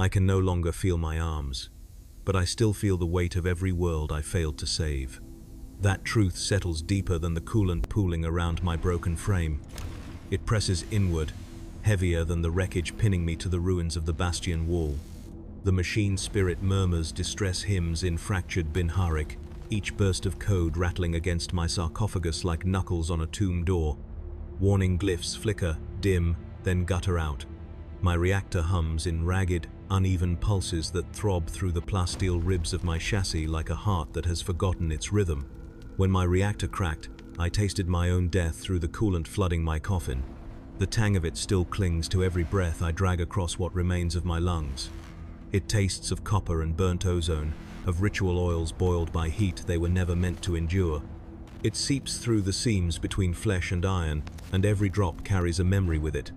I can no longer feel my arms, but I still feel the weight of every world I failed to save. That truth settles deeper than the coolant pooling around my broken frame. It presses inward, heavier than the wreckage pinning me to the ruins of the bastion wall. The machine spirit murmurs distress hymns in fractured Binharik, each burst of code rattling against my sarcophagus like knuckles on a tomb door. Warning glyphs flicker, dim, then gutter out. My reactor hums in ragged, uneven pulses that throb through the plasteel ribs of my chassis like a heart that has forgotten its rhythm. When my reactor cracked, I tasted my own death through the coolant flooding my coffin. The tang of it still clings to every breath I drag across what remains of my lungs. It tastes of copper and burnt ozone, of ritual oils boiled by heat they were never meant to endure. It seeps through the seams between flesh and iron, and every drop carries a memory with it.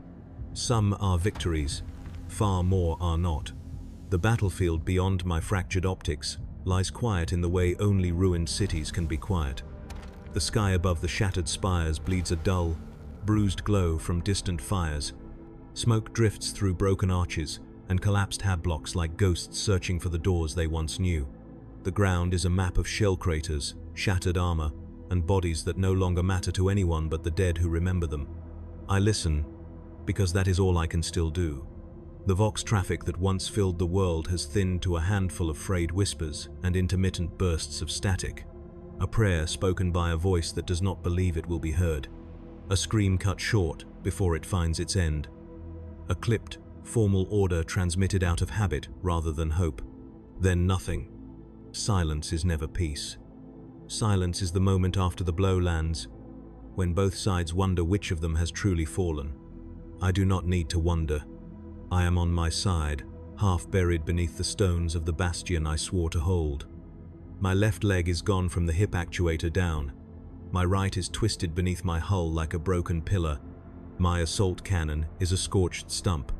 Some are victories, far more are not. The battlefield beyond my fractured optics lies quiet in the way only ruined cities can be quiet. The sky above the shattered spires bleeds a dull, bruised glow from distant fires. Smoke drifts through broken arches and collapsed hab-blocks like ghosts searching for the doors they once knew. The ground is a map of shell craters, shattered armor, and bodies that no longer matter to anyone but the dead who remember them. I listen, because that is all I can still do. The vox traffic that once filled the world has thinned to a handful of frayed whispers and intermittent bursts of static. A prayer spoken by a voice that does not believe it will be heard. A scream cut short before it finds its end. A clipped, formal order transmitted out of habit rather than hope. Then nothing. Silence is never peace. Silence is the moment after the blow lands, when both sides wonder which of them has truly fallen. I do not need to wonder. I am on my side, half buried beneath the stones of the bastion I swore to hold. My left leg is gone from the hip actuator down. My right is twisted beneath my hull like a broken pillar. My assault cannon is a scorched stump.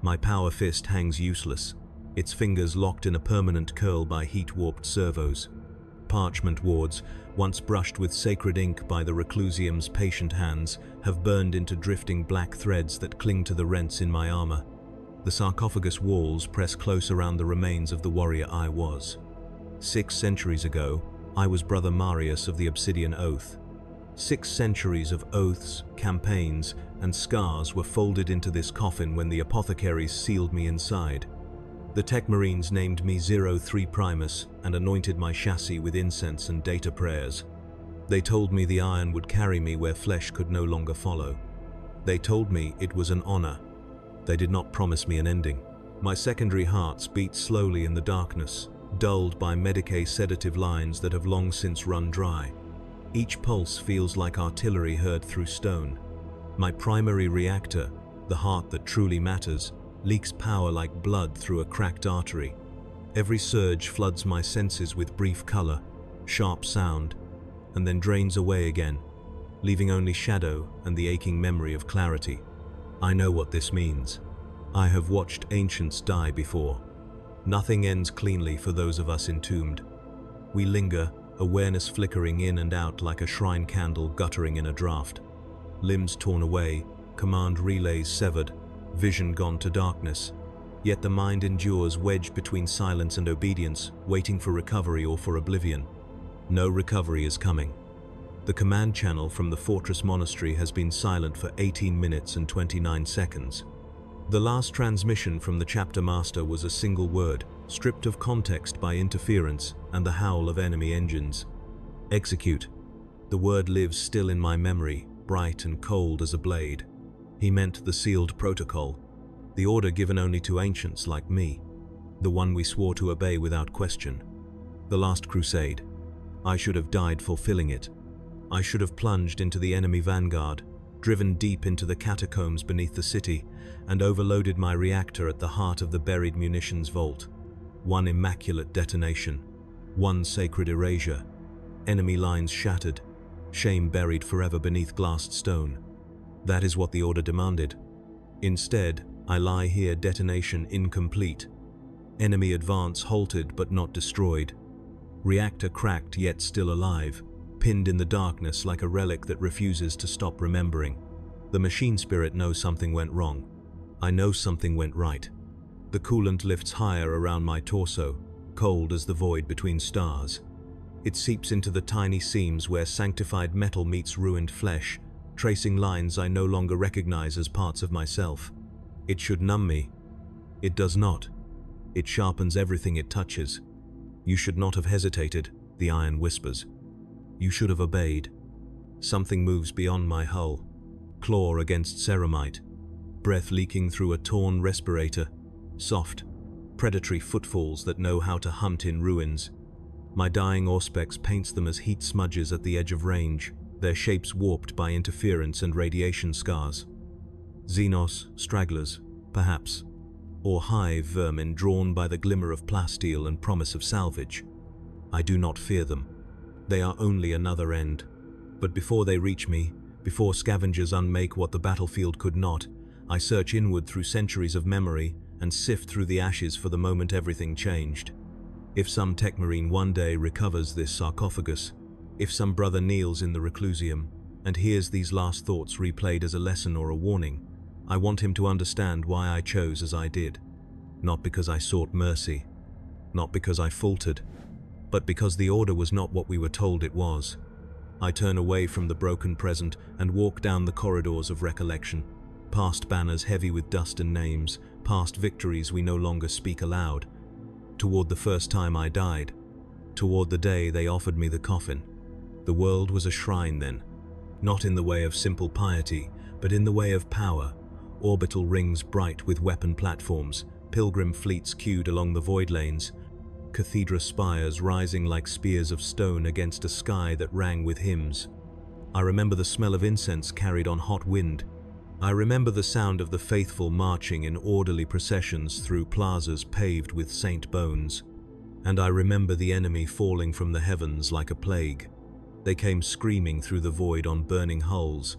My power fist hangs useless, its fingers locked in a permanent curl by heat-warped servos. Parchment wards, once brushed with sacred ink by the reclusium's patient hands, have burned into drifting black threads that cling to the rents in my armor. The sarcophagus walls press close around the remains of the warrior I was. 6 centuries ago, I was Brother Marius of the Obsidian Oath. 6 centuries of oaths, campaigns, and scars were folded into this coffin when the apothecaries sealed me inside. The Tech Marines named me 03 Primus and anointed my chassis with incense and data prayers. They told me the iron would carry me where flesh could no longer follow. They told me it was an honor. They did not promise me an ending. My secondary hearts beat slowly in the darkness, dulled by Medicae sedative lines that have long since run dry. Each pulse feels like artillery heard through stone. My primary reactor, the heart that truly matters, leaks power like blood through a cracked artery. Every surge floods my senses with brief color, sharp sound, and then drains away again, leaving only shadow and the aching memory of clarity. I know what this means. I have watched ancients die before. Nothing ends cleanly for those of us entombed. We linger, awareness flickering in and out like a shrine candle guttering in a draught. Limbs torn away, command relays severed, vision gone to darkness. Yet the mind endures wedged between silence and obedience, waiting for recovery or for oblivion. No recovery is coming. The command channel from the fortress monastery has been silent for 18 minutes and 29 seconds. The last transmission from the chapter master was a single word, stripped of context by interference and the howl of enemy engines. Execute. The word lives still in my memory, bright and cold as a blade. He meant the sealed protocol, the order given only to ancients like me, the one we swore to obey without question. The last crusade. I should have died fulfilling it. I should have plunged into the enemy vanguard, driven deep into the catacombs beneath the city, and overloaded my reactor at the heart of the buried munitions vault. One immaculate detonation, one sacred erasure, enemy lines shattered, shame buried forever beneath glassed stone. That is what the order demanded. Instead, I lie here, detonation incomplete. Enemy advance halted but not destroyed. Reactor cracked yet still alive, pinned in the darkness like a relic that refuses to stop remembering. The machine spirit knows something went wrong. I know something went right. The coolant lifts higher around my torso, cold as the void between stars. It seeps into the tiny seams where sanctified metal meets ruined flesh, tracing lines I no longer recognize as parts of myself. It should numb me. It does not. It sharpens everything it touches. You should not have hesitated, the iron whispers. You should have obeyed. Something moves beyond my hull. Claw against ceramite. Breath leaking through a torn respirator. Soft, predatory footfalls that know how to hunt in ruins. My dying auspex paints them as heat smudges at the edge of range, their shapes warped by interference and radiation scars. Xenos, stragglers, perhaps. Or hive vermin drawn by the glimmer of plasteel and promise of salvage. I do not fear them. They are only another end. But before they reach me, before scavengers unmake what the battlefield could not, I search inward through centuries of memory and sift through the ashes for the moment everything changed. If some techmarine one day recovers this sarcophagus, if some brother kneels in the reclusium and hears these last thoughts replayed as a lesson or a warning, I want him to understand why I chose as I did. Not because I sought mercy, not because I faltered, but because the order was not what we were told it was. I turn away from the broken present and walk down the corridors of recollection, past banners heavy with dust and names, past victories we no longer speak aloud, toward the first time I died, toward the day they offered me the coffin. The world was a shrine then, not in the way of simple piety, but in the way of power, orbital rings bright with weapon platforms, pilgrim fleets queued along the void lanes, cathedral spires rising like spears of stone against a sky that rang with hymns. I remember the smell of incense carried on hot wind. I remember the sound of the faithful marching in orderly processions through plazas paved with saint bones. And I remember the enemy falling from the heavens like a plague. They came screaming through the void on burning hulls,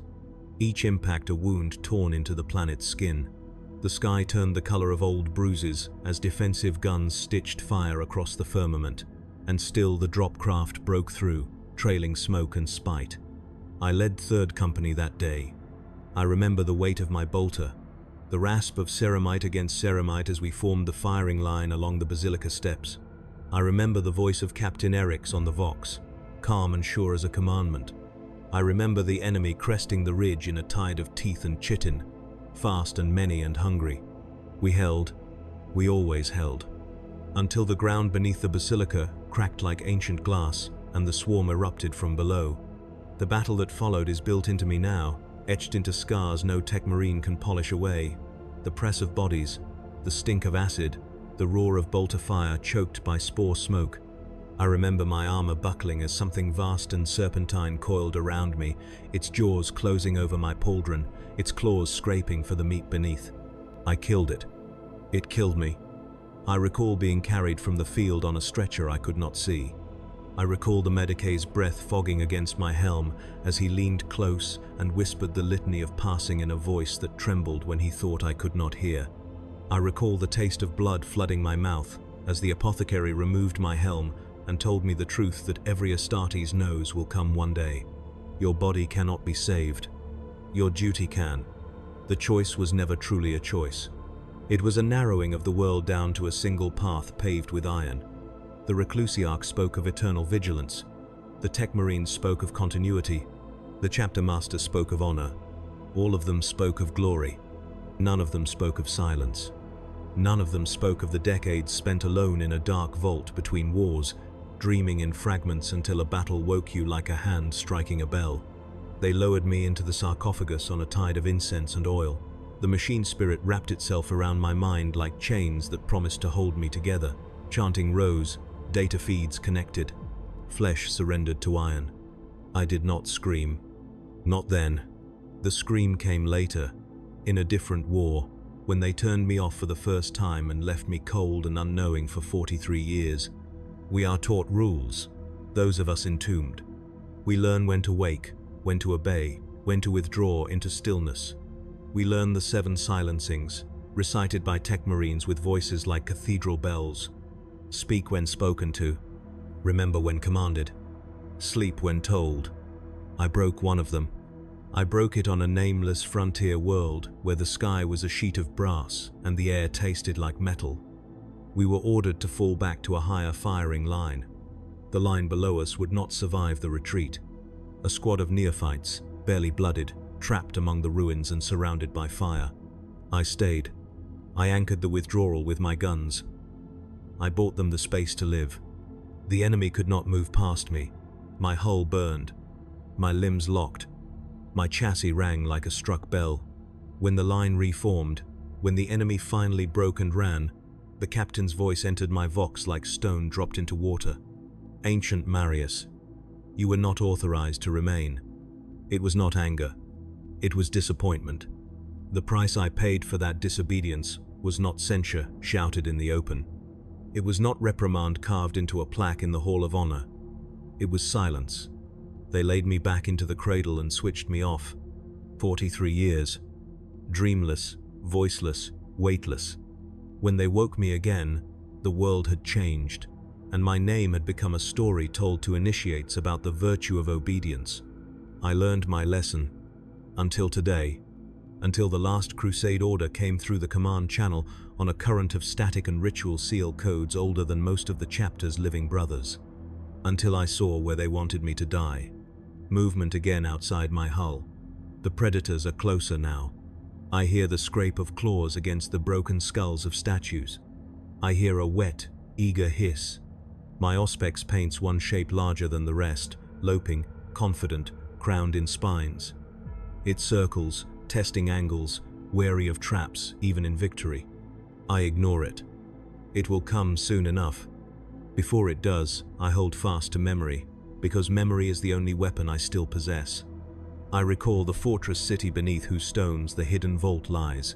each impact a wound torn into the planet's skin. The sky turned the color of old bruises as defensive guns stitched fire across the firmament, and still the drop craft broke through, trailing smoke and spite. I led Third Company that day. I remember the weight of my bolter, the rasp of ceramite against ceramite as we formed the firing line along the basilica steps. I remember the voice of Captain Eric's on the Vox, calm and sure as a commandment. I remember the enemy cresting the ridge in a tide of teeth and chitin, fast and many and hungry. We held, we always held, until the ground beneath the basilica cracked like ancient glass and the swarm erupted from below. The battle that followed is built into me now, etched into scars no techmarine can polish away. The press of bodies, the stink of acid, the roar of bolter fire choked by spore smoke. I remember my armor buckling as something vast and serpentine coiled around me, its jaws closing over my pauldron, its claws scraping for the meat beneath. I killed it. It killed me. I recall being carried from the field on a stretcher I could not see. I recall the Medicae's breath fogging against my helm as he leaned close and whispered the litany of passing in a voice that trembled when he thought I could not hear. I recall the taste of blood flooding my mouth as the apothecary removed my helm and told me the truth that every Astartes knows will come one day. Your body cannot be saved. Your duty can. The choice was never truly a choice. It was a narrowing of the world down to a single path paved with iron. The Reclusiarch spoke of eternal vigilance. The Techmarines spoke of continuity. The Chapter Master spoke of honor. All of them spoke of glory. None of them spoke of silence. None of them spoke of the decades spent alone in a dark vault between wars, dreaming in fragments until a battle woke you like a hand striking a bell. They lowered me into the sarcophagus on a tide of incense and oil. The machine spirit wrapped itself around my mind like chains that promised to hold me together. Chanting rose, data feeds connected. Flesh surrendered to iron. I did not scream. Not then. The scream came later, in a different war, when they turned me off for the first time and left me cold and unknowing for 43 years. We are taught rules, those of us entombed. We learn when to wake, when to obey, when to withdraw into stillness. We learn the 7 silencings, recited by Techmarines with voices like cathedral bells. Speak when spoken to, remember when commanded, sleep when told. I broke one of them. I broke it on a nameless frontier world where the sky was a sheet of brass and the air tasted like metal. We were ordered to fall back to a higher firing line. The line below us would not survive the retreat. A squad of neophytes, barely blooded, trapped among the ruins and surrounded by fire. I stayed. I anchored the withdrawal with my guns. I bought them the space to live. The enemy could not move past me. My hull burned. My limbs locked. My chassis rang like a struck bell. When the line reformed, when the enemy finally broke and ran, the captain's voice entered my vox like stone dropped into water. Ancient Marius, you were not authorized to remain. It was not anger. It was disappointment. The price I paid for that disobedience was not censure shouted in the open. It was not reprimand carved into a plaque in the Hall of Honor. It was silence. They laid me back into the cradle and switched me off. 43 years. Dreamless, voiceless, weightless. When they woke me again, the world had changed, and my name had become a story told to initiates about the virtue of obedience. I learned my lesson. Until today. Until the last crusade order came through the command channel on a current of static and ritual seal codes older than most of the chapter's living brothers. Until I saw where they wanted me to die. Movement again outside my hull. The predators are closer now. I hear the scrape of claws against the broken skulls of statues. I hear a wet, eager hiss. My auspex paints one shape larger than the rest, loping, confident, crowned in spines. It circles, testing angles, wary of traps, even in victory. I ignore it. It will come soon enough. Before it does, I hold fast to memory, because memory is the only weapon I still possess. I recall the fortress city beneath whose stones the hidden vault lies.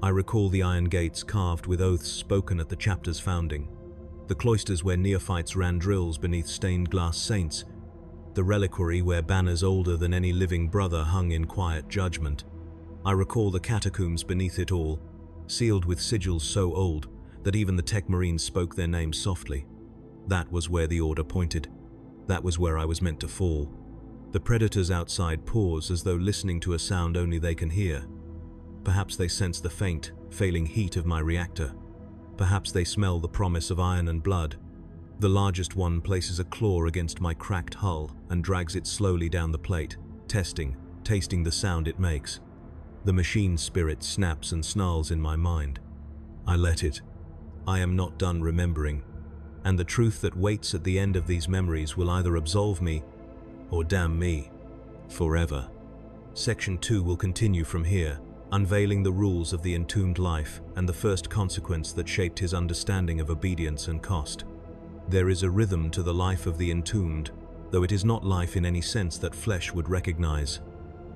I recall the iron gates carved with oaths spoken at the chapter's founding, the cloisters where neophytes ran drills beneath stained glass saints, the reliquary where banners older than any living brother hung in quiet judgment. I recall the catacombs beneath it all, sealed with sigils so old that even the tech marines spoke their names softly. That was where the order pointed. That was where I was meant to fall. The predators outside pause as though listening to a sound only they can hear. Perhaps they sense the faint, failing heat of my reactor. Perhaps they smell the promise of iron and blood. The largest one places a claw against my cracked hull and drags it slowly down the plate, tasting the sound it makes. The machine spirit snaps and snarls in my mind. I let it. I am not done remembering. And the truth that waits at the end of these memories will either absolve me or damn me forever. Section 2 will continue from here, unveiling the rules of the entombed life and the first consequence that shaped his understanding of obedience and cost. There is a rhythm to the life of the entombed, though it is not life in any sense that flesh would recognize.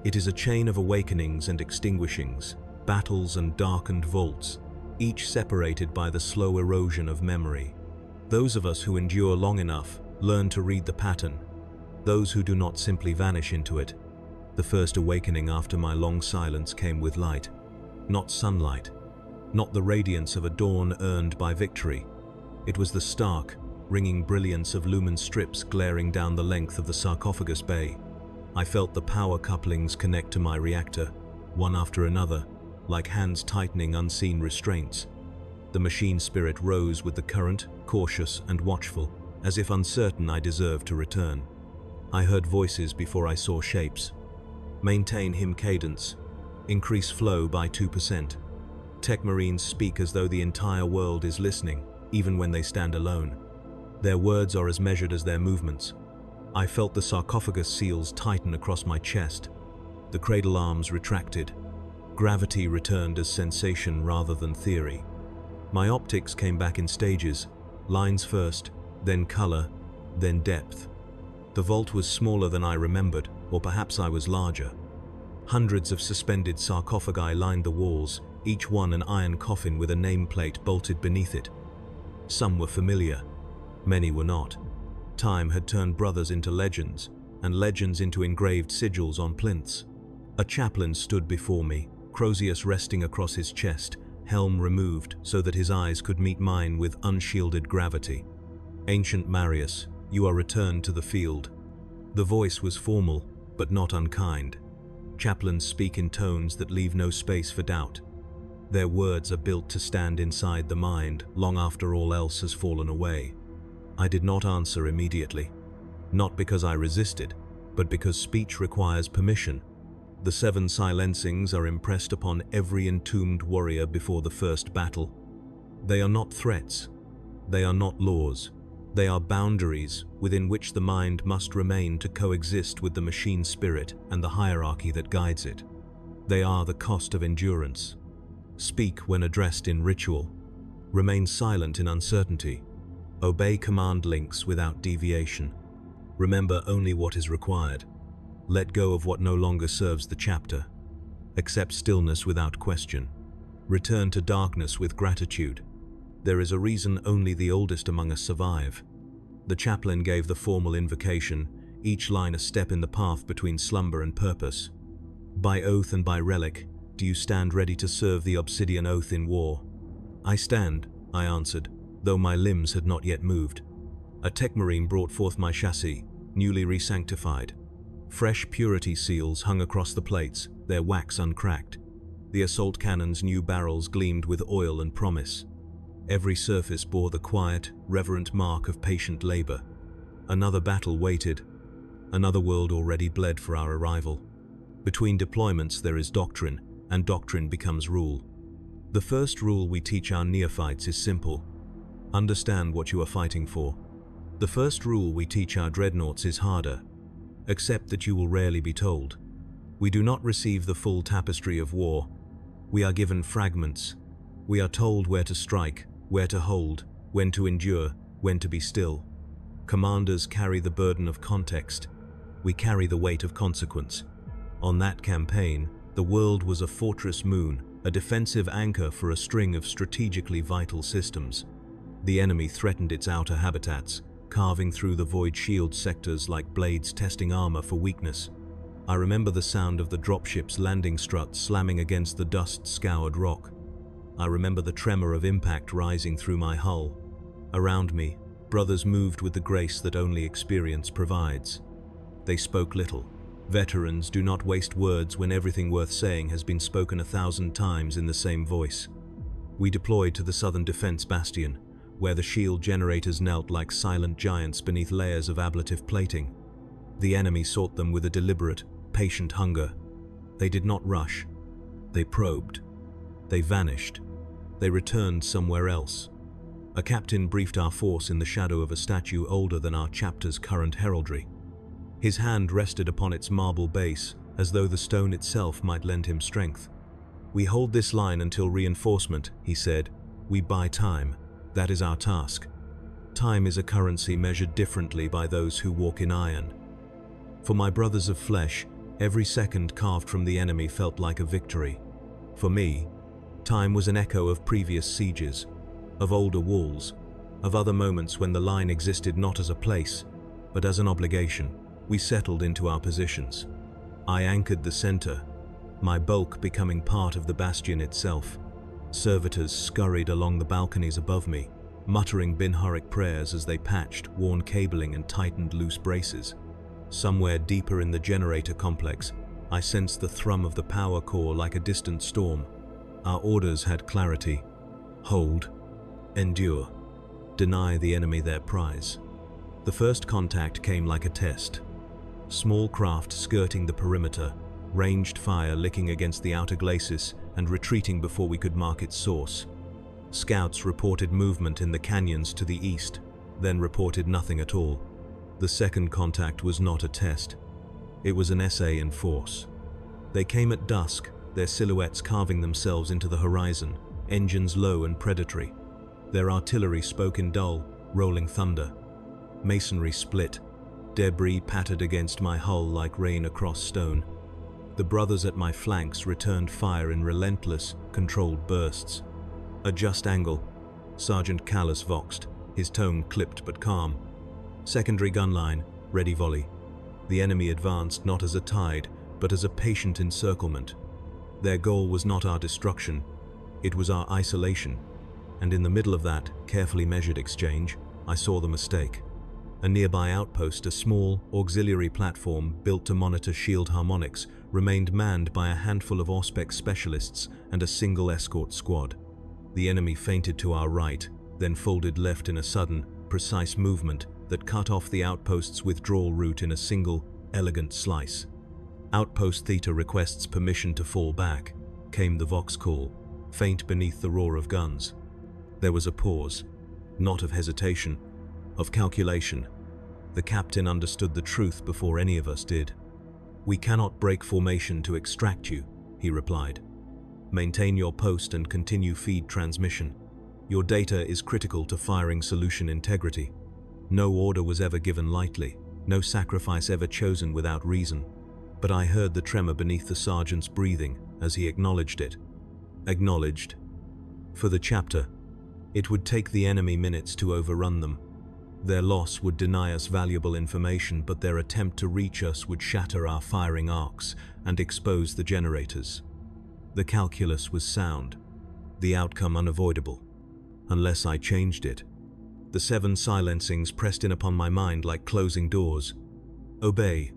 It is a chain of awakenings and extinguishings, battles and darkened vaults, each separated by the slow erosion of memory. Those of us who endure long enough learn to read the pattern. Those who do not simply vanish into it. The first awakening after my long silence came with light. Not sunlight. Not the radiance of a dawn earned by victory. It was the stark, ringing brilliance of lumen strips glaring down the length of the sarcophagus bay. I felt the power couplings connect to my reactor, one after another, like hands tightening unseen restraints. The machine spirit rose with the current, cautious and watchful, as if uncertain I deserved to return. I heard voices before I saw shapes. Maintain him cadence. Increase flow by 2%. Tech marines speak as though the entire world is listening, even when they stand alone. Their words are as measured as their movements. I felt the sarcophagus seals tighten across my chest. The cradle arms retracted. Gravity returned as sensation rather than theory. My optics came back in stages, lines first, then color, then depth. The vault was smaller than I remembered, or perhaps I was larger. Hundreds of suspended sarcophagi lined the walls, each one an iron coffin with a nameplate bolted beneath it. Some were familiar, many were not. Time had turned brothers into legends, and legends into engraved sigils on plinths. A chaplain stood before me, Crozius resting across his chest, helm removed so that his eyes could meet mine with unshielded gravity. Ancient Marius, you are returned to the field. The voice was formal, but not unkind. Chaplains speak in tones that leave no space for doubt. Their words are built to stand inside the mind long after all else has fallen away. I did not answer immediately, not because I resisted, but because speech requires permission. The 7 silencings are impressed upon every entombed warrior before the first battle. They are not threats. They are not laws. They are boundaries within which the mind must remain to coexist with the machine spirit and the hierarchy that guides it. They are the cost of endurance. Speak when addressed in ritual. Remain silent in uncertainty. Obey command links without deviation. Remember only what is required. Let go of what no longer serves the chapter. Accept stillness without question. Return to darkness with gratitude. There is a reason only the oldest among us survive. The chaplain gave the formal invocation, each line a step in the path between slumber and purpose. By oath and by relic, do you stand ready to serve the obsidian oath in war? I stand, I answered, though my limbs had not yet moved. A tech marine brought forth my chassis, newly re-sanctified. Fresh purity seals hung across the plates, their wax uncracked. The assault cannon's new barrels gleamed with oil and promise. Every surface bore the quiet, reverent mark of patient labor. Another battle waited. Another world already bled for our arrival. Between deployments there is doctrine, and doctrine becomes rule. The first rule we teach our neophytes is simple. Understand what you are fighting for. The first rule we teach our dreadnoughts is harder. Accept that you will rarely be told. We do not receive the full tapestry of war. We are given fragments. We are told where to strike, where to hold, when to endure, when to be still. Commanders carry the burden of context. We carry the weight of consequence. On that campaign, the world was a fortress moon, a defensive anchor for a string of strategically vital systems. The enemy threatened its outer habitats, carving through the void shield sectors like blades testing armor for weakness. I remember the sound of the dropship's landing struts slamming against the dust-scoured rock. I remember the tremor of impact rising through my hull. Around me, brothers moved with the grace that only experience provides. They spoke little. Veterans do not waste words when everything worth saying has been spoken 1,000 times in the same voice. We deployed to the southern defense bastion, where the shield generators knelt like silent giants beneath layers of ablative plating. The enemy sought them with a deliberate, patient hunger. They did not rush. They probed. They vanished. They returned somewhere else. A captain briefed our force in the shadow of a statue older than our chapter's current heraldry. His hand rested upon its marble base, as though the stone itself might lend him strength. "We hold this line until reinforcement," he said. "We buy time. That is our task. Time is a currency measured differently by those who walk in iron." For my brothers of flesh, every second carved from the enemy felt like a victory. For me, time was an echo of previous sieges, of older walls, of other moments when the line existed not as a place, but as an obligation. We settled into our positions. I anchored the center, my bulk becoming part of the bastion itself. Servitors scurried along the balconies above me, muttering Binharic prayers as they patched worn cabling and tightened loose braces. Somewhere deeper in the generator complex, I sensed the thrum of the power core like a distant storm. Our orders had clarity. Hold. Endure. Deny the enemy their prize. The first contact came like a test. Small craft skirting the perimeter, ranged fire licking against the outer glacis and retreating before we could mark its source. Scouts reported movement in the canyons to the east, then reported nothing at all. The second contact was not a test. It was an essay in force. They came at dusk, their silhouettes carving themselves into the horizon, engines low and predatory. Their artillery spoke in dull, rolling thunder. Masonry split. Debris pattered against my hull like rain across stone. The brothers at my flanks returned fire in relentless, controlled bursts. "A just angle," Sergeant Callas voxed, his tone clipped but calm. "Secondary gun line, ready volley." The enemy advanced not as a tide, but as a patient encirclement. Their goal was not our destruction, it was our isolation. And in the middle of that carefully measured exchange, I saw the mistake. A nearby outpost, a small, auxiliary platform built to monitor shield harmonics, remained manned by a handful of Auspex specialists and a single escort squad. The enemy feinted to our right, then folded left in a sudden, precise movement that cut off the outpost's withdrawal route in a single, elegant slice. "Outpost Theta requests permission to fall back," came the Vox call, faint beneath the roar of guns. There was a pause, not of hesitation, of calculation. The captain understood the truth before any of us did. "We cannot break formation to extract you," he replied. "Maintain your post and continue feed transmission. Your data is critical to firing solution integrity. No order was ever given lightly, no sacrifice ever chosen without reason." But I heard the tremor beneath the sergeant's breathing as he acknowledged it. Acknowledged. For the chapter, it would take the enemy minutes to overrun them. Their loss would deny us valuable information, but their attempt to reach us would shatter our firing arcs and expose the generators. The calculus was sound, the outcome unavoidable, unless I changed it. The 7 silencings pressed in upon my mind like closing doors. Obey.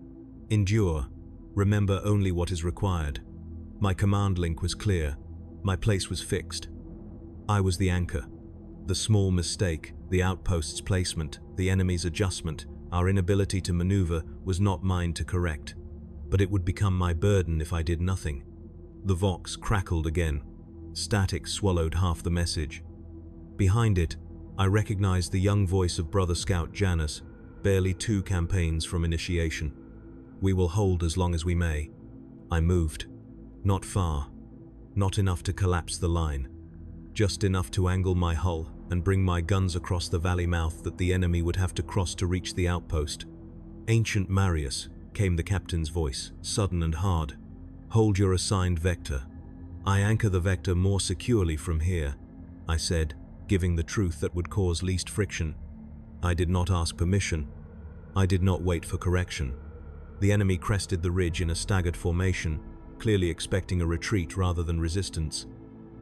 Endure. Remember only what is required. My command link was clear. My place was fixed. I was the anchor. The small mistake, the outpost's placement, the enemy's adjustment, our inability to maneuver was not mine to correct. But it would become my burden if I did nothing. The Vox crackled again. Static swallowed half the message. Behind it, I recognized the young voice of Brother Scout Janus, barely 2 campaigns from initiation. "We will hold as long as we may." I moved. Not far. Not enough to collapse the line. Just enough to angle my hull and bring my guns across the valley mouth that the enemy would have to cross to reach the outpost. "Ancient Marius," came the captain's voice, sudden and hard. "Hold your assigned vector." "I anchor the vector more securely from here," I said, giving the truth that would cause least friction. I did not ask permission. I did not wait for correction. The enemy crested the ridge in a staggered formation, clearly expecting a retreat rather than resistance.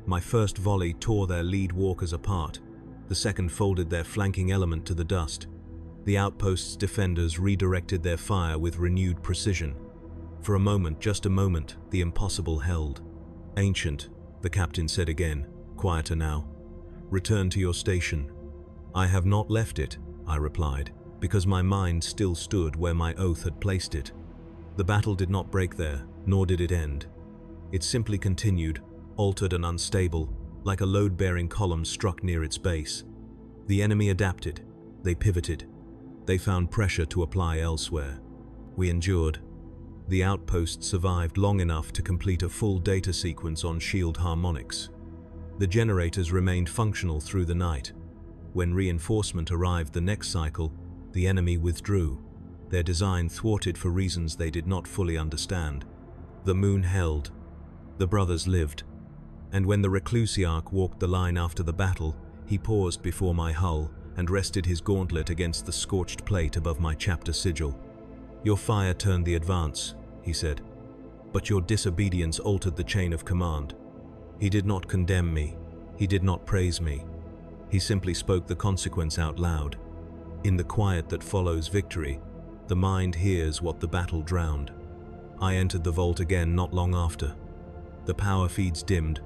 My first volley tore their lead walkers apart. The second folded their flanking element to the dust. The outpost's defenders redirected their fire with renewed precision. For a moment, just a moment, the impossible held. "Ancient," the captain said again, quieter now. "Return to your station." "I have not left it," I replied, because my mind still stood where my oath had placed it. The battle did not break there, nor did it end. It simply continued, altered and unstable, like a load-bearing column struck near its base. The enemy adapted. They pivoted. They found pressure to apply elsewhere. We endured. The outpost survived long enough to complete a full data sequence on shield harmonics. The generators remained functional through the night. When reinforcement arrived the next cycle, the enemy withdrew, their design thwarted for reasons they did not fully understand. The moon held. The brothers lived. And when the Reclusiarch walked the line after the battle, he paused before my hull and rested his gauntlet against the scorched plate above my chapter sigil. "Your fire turned the advance," he said, "but your disobedience altered the chain of command." He did not condemn me. He did not praise me. He simply spoke the consequence out loud. In the quiet that follows victory, the mind hears what the battle drowned. I entered the vault again not long after. The power feeds dimmed.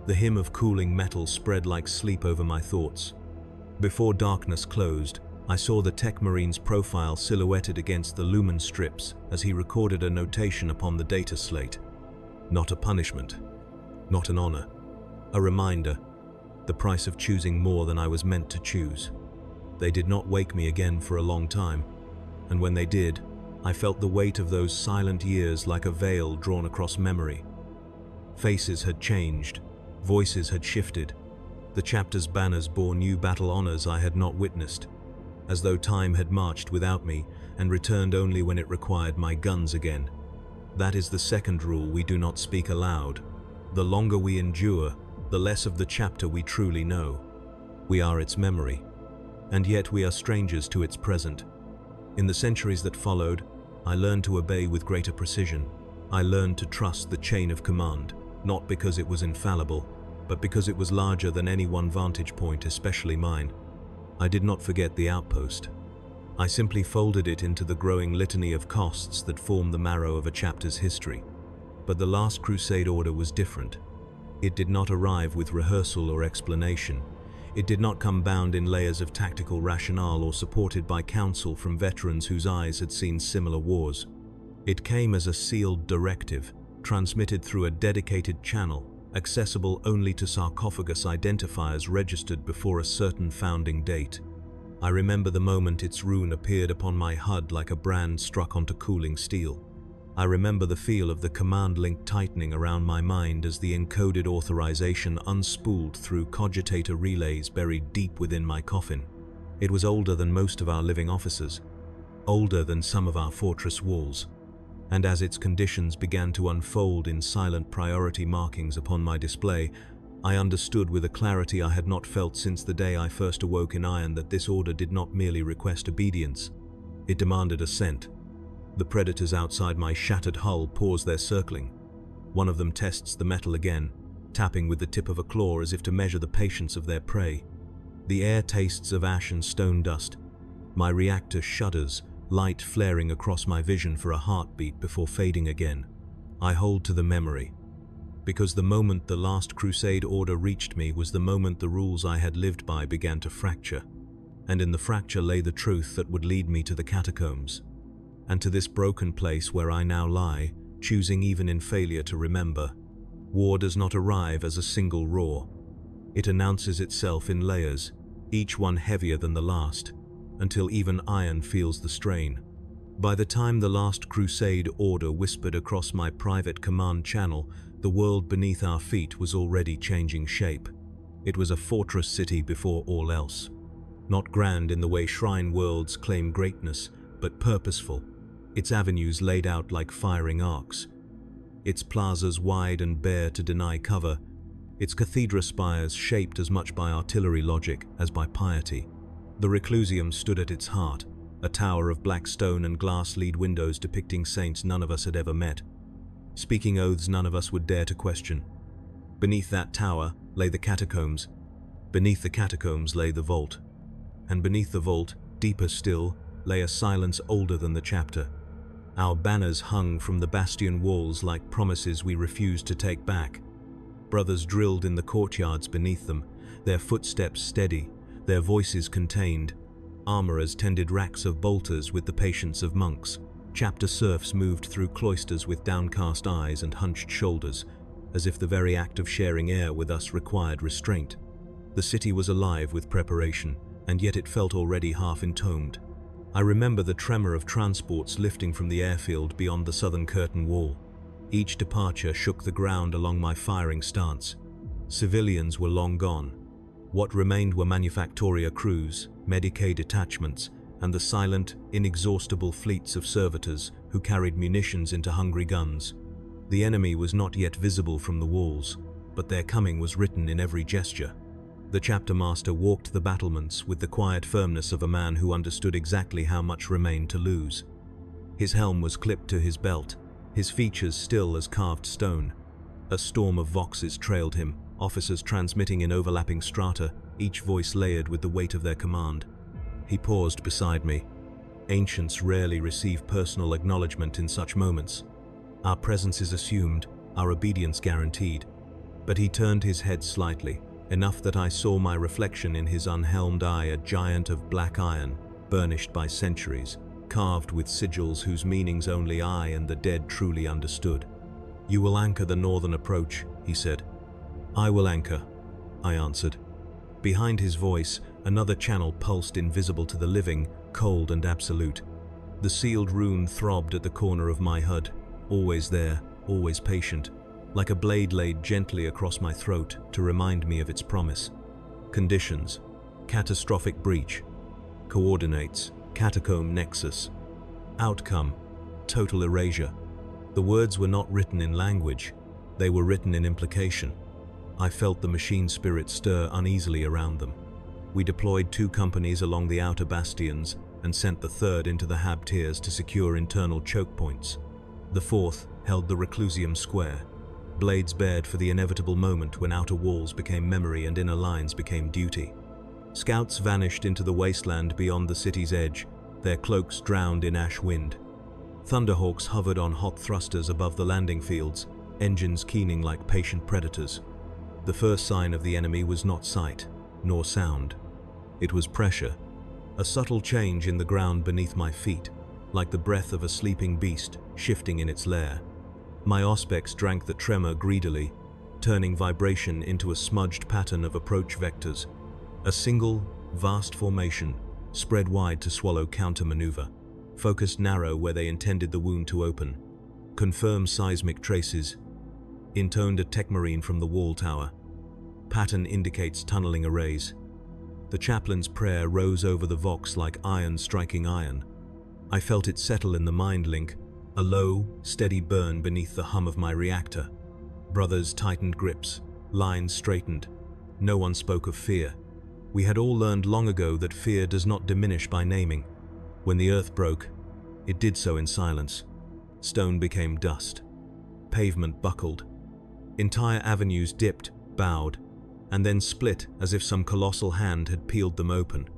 The hymn of cooling metal spread like sleep over my thoughts. Before darkness closed, I saw the Tech Marine's profile silhouetted against the lumen strips as he recorded a notation upon the data slate. Not a punishment. Not an honor. A reminder. The price of choosing more than I was meant to choose. They did not wake me again for a long time, and when they did, I felt the weight of those silent years like a veil drawn across memory. Faces had changed, voices had shifted. The chapter's banners bore new battle honors I had not witnessed, as though time had marched without me and returned only when it required my guns again. That is the second rule we do not speak aloud. The longer we endure, the less of the chapter we truly know. We are its memory, and yet we are strangers to its present. In the centuries that followed, I learned to obey with greater precision. I learned to trust the chain of command, not because it was infallible, but because it was larger than any one vantage point, especially mine. I did not forget the outpost. I simply folded it into the growing litany of costs that form the marrow of a chapter's history. But the last Crusade order was different. It did not arrive with rehearsal or explanation. It did not come bound in layers of tactical rationale or supported by counsel from veterans whose eyes had seen similar wars. It came as a sealed directive, transmitted through a dedicated channel, accessible only to sarcophagus identifiers registered before a certain founding date. I remember the moment its rune appeared upon my HUD like a brand struck onto cooling steel. I remember the feel of the command link tightening around my mind as the encoded authorization unspooled through cogitator relays buried deep within my coffin. It was older than most of our living officers, older than some of our fortress walls. And as its conditions began to unfold in silent priority markings upon my display, I understood with a clarity I had not felt since the day I first awoke in Iron that this order did not merely request obedience. It demanded assent. The predators outside my shattered hull pause their circling. One of them tests the metal again, tapping with the tip of a claw as if to measure the patience of their prey. The air tastes of ash and stone dust. My reactor shudders, light flaring across my vision for a heartbeat before fading again. I hold to the memory, because the moment the last Crusade order reached me was the moment the rules I had lived by began to fracture, and in the fracture lay the truth that would lead me to the catacombs, and to this broken place where I now lie, choosing even in failure to remember. War does not arrive as a single roar. It announces itself in layers, each one heavier than the last, until even Iron feels the strain. By the time the last Crusade order whispered across my private command channel, the world beneath our feet was already changing shape. It was a fortress city before all else. Not grand in the way shrine worlds claim greatness, but purposeful. Its avenues laid out like firing arcs. Its plazas wide and bare to deny cover. Its cathedra spires shaped as much by artillery logic as by piety. The Reclusium stood at its heart, a tower of black stone and glass-lead windows depicting saints none of us had ever met, speaking oaths none of us would dare to question. Beneath that tower lay the catacombs. Beneath the catacombs lay the vault. And beneath the vault, deeper still, lay a silence older than the chapter. Our banners hung from the bastion walls like promises we refused to take back. Brothers drilled in the courtyards beneath them, their footsteps steady, their voices contained. Armorers tended racks of bolters with the patience of monks. Chapter serfs moved through cloisters with downcast eyes and hunched shoulders, as if the very act of sharing air with us required restraint. The city was alive with preparation, and yet it felt already half entombed. I remember the tremor of transports lifting from the airfield beyond the southern curtain wall. Each departure shook the ground along my firing stance. Civilians were long gone. What remained were Manufactoria crews, Medicae detachments, and the silent, inexhaustible fleets of servitors who carried munitions into hungry guns. The enemy was not yet visible from the walls, but their coming was written in every gesture. The chapter master walked the battlements with the quiet firmness of a man who understood exactly how much remained to lose. His helm was clipped to his belt, his features still as carved stone. A storm of voxes trailed him, officers transmitting in overlapping strata, each voice layered with the weight of their command. He paused beside me. Ancients rarely receive personal acknowledgement in such moments. Our presence is assumed, our obedience guaranteed. But he turned his head slightly, enough that I saw my reflection in his unhelmed eye, a giant of black iron, burnished by centuries, carved with sigils whose meanings only I and the dead truly understood. "You will anchor the northern approach," he said. "I will anchor," I answered. Behind his voice, another channel pulsed invisible to the living, cold and absolute. The sealed rune throbbed at the corner of my HUD, always there, always patient, like a blade laid gently across my throat to remind me of its promise. Conditions: catastrophic breach. Coordinates: catacomb nexus. Outcome: total erasure. The words were not written in language, they were written in implication. I felt the machine spirit stir uneasily around them. We deployed 2 companies along the outer bastions and sent the 3rd into the hab tiers to secure internal choke points. The 4th held the Reclusium square, blades bared for the inevitable moment when outer walls became memory and inner lines became duty. Scouts vanished into the wasteland beyond the city's edge, their cloaks drowned in ash wind. Thunderhawks hovered on hot thrusters above the landing fields, engines keening like patient predators. The first sign of the enemy was not sight, nor sound. It was pressure, a subtle change in the ground beneath my feet, like the breath of a sleeping beast shifting in its lair. My auspex drank the tremor greedily, turning vibration into a smudged pattern of approach vectors. A single, vast formation, spread wide to swallow counter-maneuver, focused narrow where they intended the wound to open. Confirm seismic traces. Intoned a tech marine from the wall tower. Pattern indicates tunneling arrays. The chaplain's prayer rose over the vox like iron striking iron. I felt it settle in the mind link, a low, steady burn beneath the hum of my reactor. Brothers tightened grips, lines straightened. No one spoke of fear. We had all learned long ago that fear does not diminish by naming. When the earth broke, it did so in silence. Stone became dust. Pavement buckled. Entire avenues dipped, bowed, and then split as if some colossal hand had peeled them open.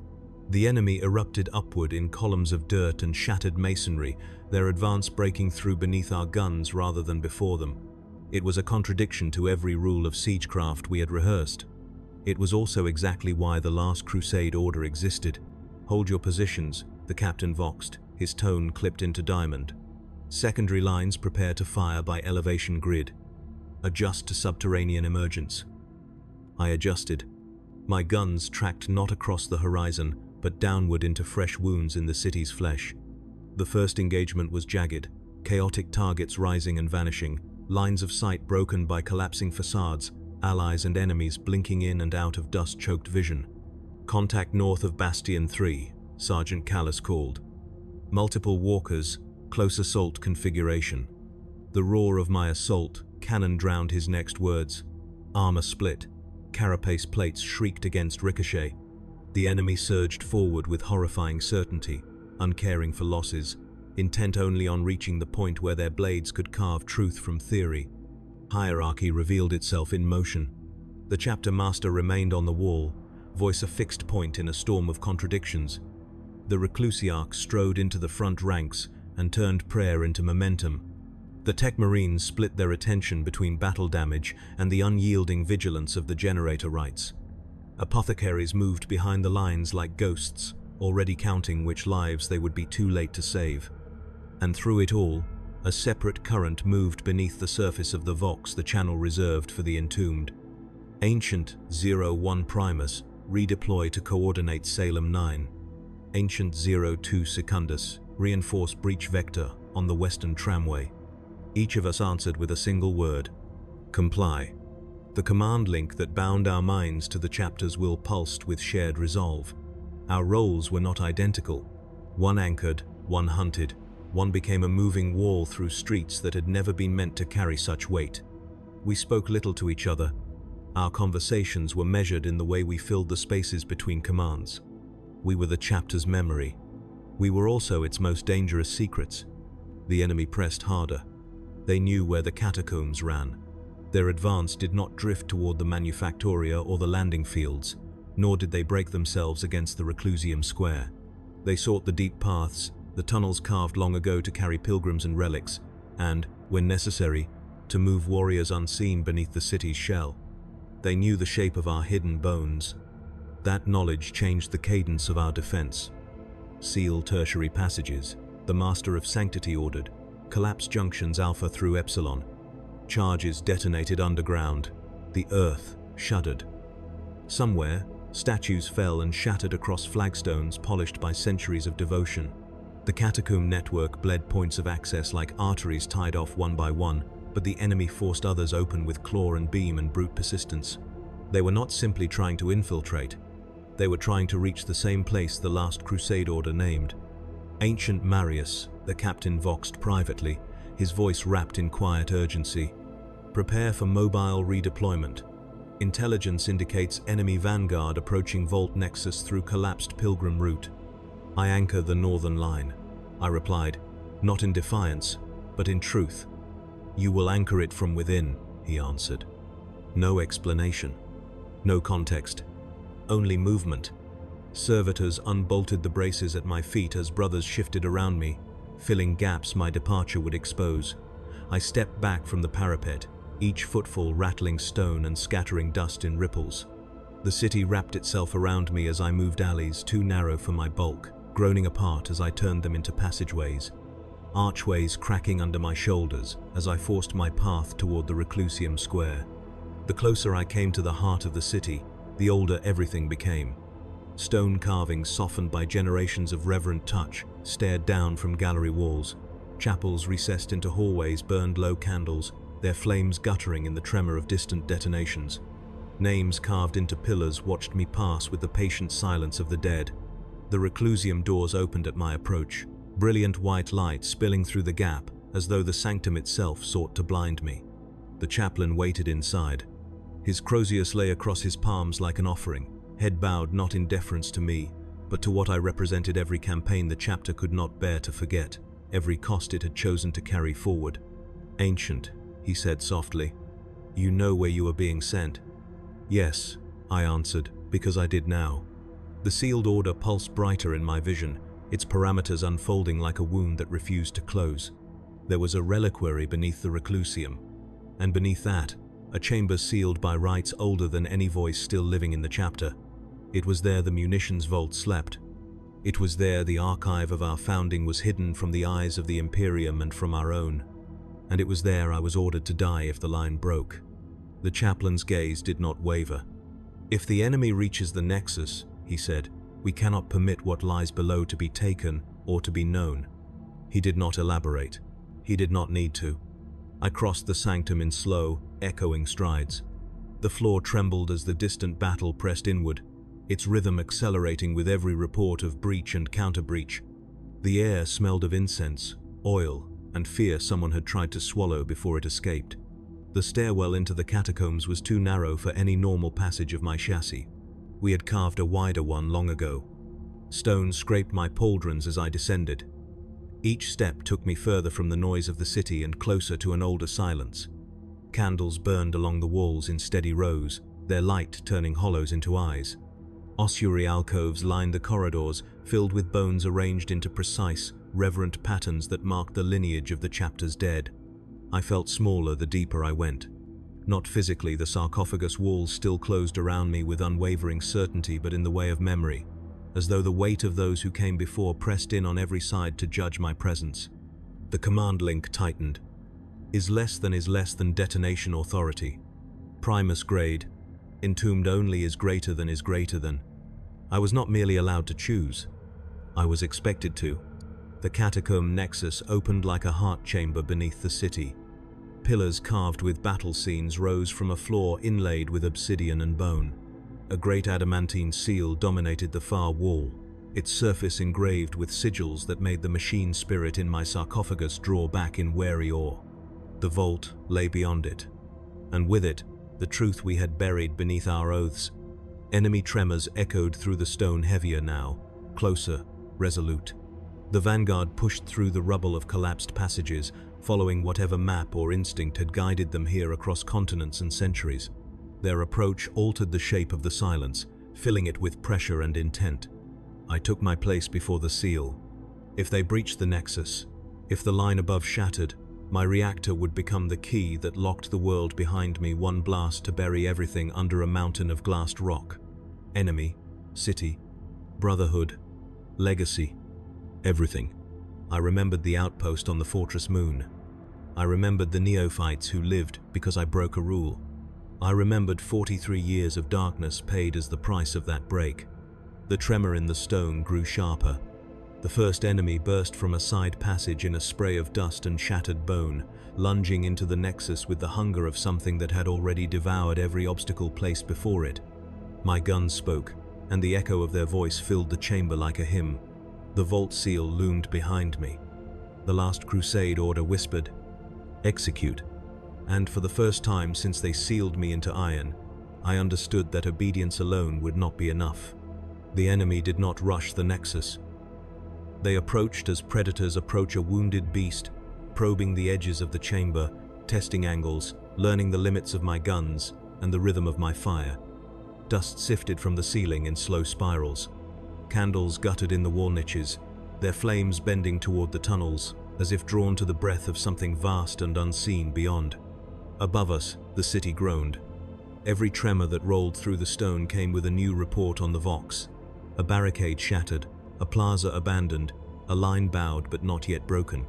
The enemy erupted upward in columns of dirt and shattered masonry, their advance breaking through beneath our guns rather than before them. It was a contradiction to every rule of siegecraft we had rehearsed. It was also exactly why the last crusade order existed. Hold your positions, the captain voxed, his tone clipped into diamond. Secondary lines prepare to fire by elevation grid. Adjust to subterranean emergence. I adjusted. My guns tracked not across the horizon, but downward into fresh wounds in the city's flesh. The first engagement was jagged, chaotic targets rising and vanishing, lines of sight broken by collapsing facades, allies and enemies blinking in and out of dust-choked vision. Contact north of Bastion 3, Sergeant Callis called. Multiple walkers, close assault configuration. The roar of my assault cannon drowned his next words. Armor split. Carapace plates shrieked against ricochet. The enemy surged forward with horrifying certainty, uncaring for losses, intent only on reaching the point where their blades could carve truth from theory. Hierarchy revealed itself in motion. The chapter master remained on the wall, voice a fixed point in a storm of contradictions. The reclusiarch strode into the front ranks and turned prayer into momentum. The tech marines split their attention between battle damage and the unyielding vigilance of the generator rites. Apothecaries moved behind the lines like ghosts, already counting which lives they would be too late to save. And through it all, a separate current moved beneath the surface of the Vox, the channel reserved for the entombed. Ancient 01 Primus redeploy to coordinate Salem 9. Ancient 02 Secundus reinforce breach vector on the western tramway. Each of us answered with a single word: comply. The command link that bound our minds to the chapter's will pulsed with shared resolve. Our roles were not identical. One anchored, one hunted. One became a moving wall through streets that had never been meant to carry such weight. We spoke little to each other. Our conversations were measured in the way we filled the spaces between commands. We were the chapter's memory. We were also its most dangerous secrets. The enemy pressed harder. They knew where the catacombs ran. Their advance did not drift toward the manufactoria or the landing fields, nor did they break themselves against the Reclusium Square. They sought the deep paths, the tunnels carved long ago to carry pilgrims and relics, and, when necessary, to move warriors unseen beneath the city's shell. They knew the shape of our hidden bones. That knowledge changed the cadence of our defense. Seal tertiary passages, the Master of Sanctity ordered, collapse junctions Alpha through Epsilon. Charges detonated underground. The earth shuddered. Somewhere, statues fell and shattered across flagstones polished by centuries of devotion. The catacomb network bled points of access like arteries tied off one by one, but the enemy forced others open with claw and beam and brute persistence. They were not simply trying to infiltrate. They were trying to reach the same place the last crusade order named. Ancient Marius, the captain voxed privately, his voice wrapped in quiet urgency. Prepare for mobile redeployment. Intelligence indicates enemy vanguard approaching Vault Nexus through collapsed pilgrim route. I anchor the northern line, I replied, not in defiance, but in truth. You will anchor it from within, he answered. No explanation, no context, only movement. Servitors unbolted the braces at my feet as brothers shifted around me, filling gaps my departure would expose. I stepped back from the parapet, each footfall rattling stone and scattering dust in ripples. The city wrapped itself around me as I moved alleys too narrow for my bulk, groaning apart as I turned them into passageways. Archways cracking under my shoulders as I forced my path toward the Reclusium Square. The closer I came to the heart of the city, the older everything became. Stone carvings softened by generations of reverent touch stared down from gallery walls. Chapels recessed into hallways burned low candles, their flames guttering in the tremor of distant detonations. Names carved into pillars watched me pass with the patient silence of the dead. The Reclusium doors opened at my approach, brilliant white light spilling through the gap as though the sanctum itself sought to blind me. The chaplain waited inside. His crozius lay across his palms like an offering, head bowed not in deference to me, but to what I represented every campaign the chapter could not bear to forget, every cost it had chosen to carry forward. "Ancient," he said softly, "you know where you are being sent." "Yes," I answered, because I did now. The sealed order pulsed brighter in my vision, its parameters unfolding like a wound that refused to close. There was a reliquary beneath the Reclusium, and beneath that, a chamber sealed by rites older than any voice still living in the chapter. It was there the munitions vault slept. It was there the archive of our founding was hidden from the eyes of the Imperium and from our own. And it was there I was ordered to die if the line broke. The chaplain's gaze did not waver. "If the enemy reaches the Nexus," he said, "we cannot permit what lies below to be taken or to be known." He did not elaborate. He did not need to. I crossed the sanctum in slow, echoing strides. The floor trembled as the distant battle pressed inward, its rhythm accelerating with every report of breach and counter-breach. The air smelled of incense, oil, and fear someone had tried to swallow before it escaped. The stairwell into the catacombs was too narrow for any normal passage of my chassis. We had carved a wider one long ago. Stones scraped my pauldrons as I descended. Each step took me further from the noise of the city and closer to an older silence. Candles burned along the walls in steady rows, their light turning hollows into eyes. Ossuary alcoves lined the corridors, filled with bones arranged into precise, reverent patterns that marked the lineage of the chapter's dead. I felt smaller the deeper I went. Not physically, the sarcophagus walls still closed around me with unwavering certainty, but in the way of memory, as though the weight of those who came before pressed in on every side to judge my presence. The command link tightened. Is less than detonation authority. Primus grade. Entombed only is greater than. I was not merely allowed to choose. I was expected to. The catacomb nexus opened like a heart chamber beneath the city. Pillars carved with battle scenes rose from a floor inlaid with obsidian and bone. A great adamantine seal dominated the far wall, its surface engraved with sigils that made the machine spirit in my sarcophagus draw back in wary awe. The vault lay beyond it, and with it, the truth we had buried beneath our oaths. Enemy tremors echoed through the stone, heavier now, closer, resolute. The vanguard pushed through the rubble of collapsed passages, following whatever map or instinct had guided them here across continents and centuries. Their approach altered the shape of the silence, filling it with pressure and intent. I took my place before the seal. If they breached the nexus, if the line above shattered, my reactor would become the key that locked the world behind me, one blast to bury everything under a mountain of glassed rock. Enemy, city, brotherhood, legacy, everything. I remembered the outpost on the fortress moon. I remembered the neophytes who lived because I broke a rule. I remembered 43 years of darkness paid as the price of that break. The tremor in the stone grew sharper. The first enemy burst from a side passage in a spray of dust and shattered bone, lunging into the nexus with the hunger of something that had already devoured every obstacle placed before it. My guns spoke, and the echo of their voice filled the chamber like a hymn. The vault seal loomed behind me. The last crusade order whispered, "Execute." And for the first time since they sealed me into iron, I understood that obedience alone would not be enough. The enemy did not rush the nexus. They approached as predators approach a wounded beast, probing the edges of the chamber, testing angles, learning the limits of my guns and the rhythm of my fire. Dust sifted from the ceiling in slow spirals. Candles guttered in the wall niches, their flames bending toward the tunnels. as if drawn to the breath of something vast and unseen beyond. Above us, the city groaned. Every tremor that rolled through the stone came with a new report on the Vox. A barricade shattered, a plaza abandoned, a line bowed but not yet broken.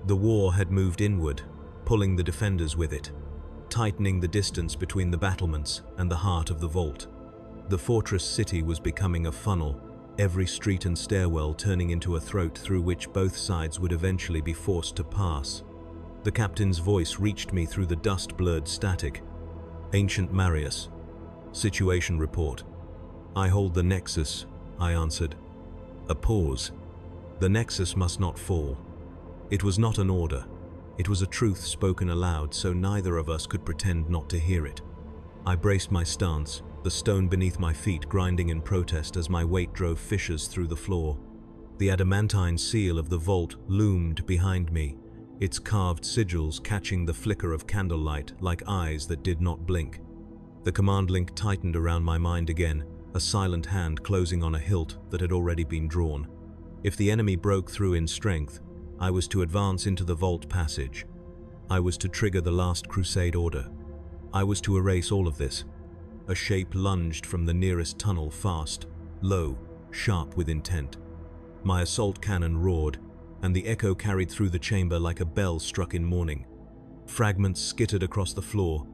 The war had moved inward, pulling the defenders with it, tightening the distance between the battlements and the heart of the vault. The fortress city was becoming a funnel, every street and stairwell turning into a throat through which both sides would eventually be forced to pass. The captain's voice reached me through the dust-blurred static. "Ancient Marius. Situation report." "I hold the Nexus," I answered. A pause. The Nexus must not fall. It was not an order. It was a truth spoken aloud, so neither of us could pretend not to hear it. I braced my stance, the stone beneath my feet grinding in protest as my weight drove fissures through the floor. The adamantine seal of the vault loomed behind me, its carved sigils catching the flicker of candlelight like eyes that did not blink. The command link tightened around my mind again, a silent hand closing on a hilt that had already been drawn. If the enemy broke through in strength, I was to advance into the vault passage. I was to trigger the last crusade order. I was to erase all of this. A shape lunged from the nearest tunnel, fast, low, sharp with intent. My assault cannon roared, and the echo carried through the chamber like a bell struck in morning. Fragments skittered across the floor.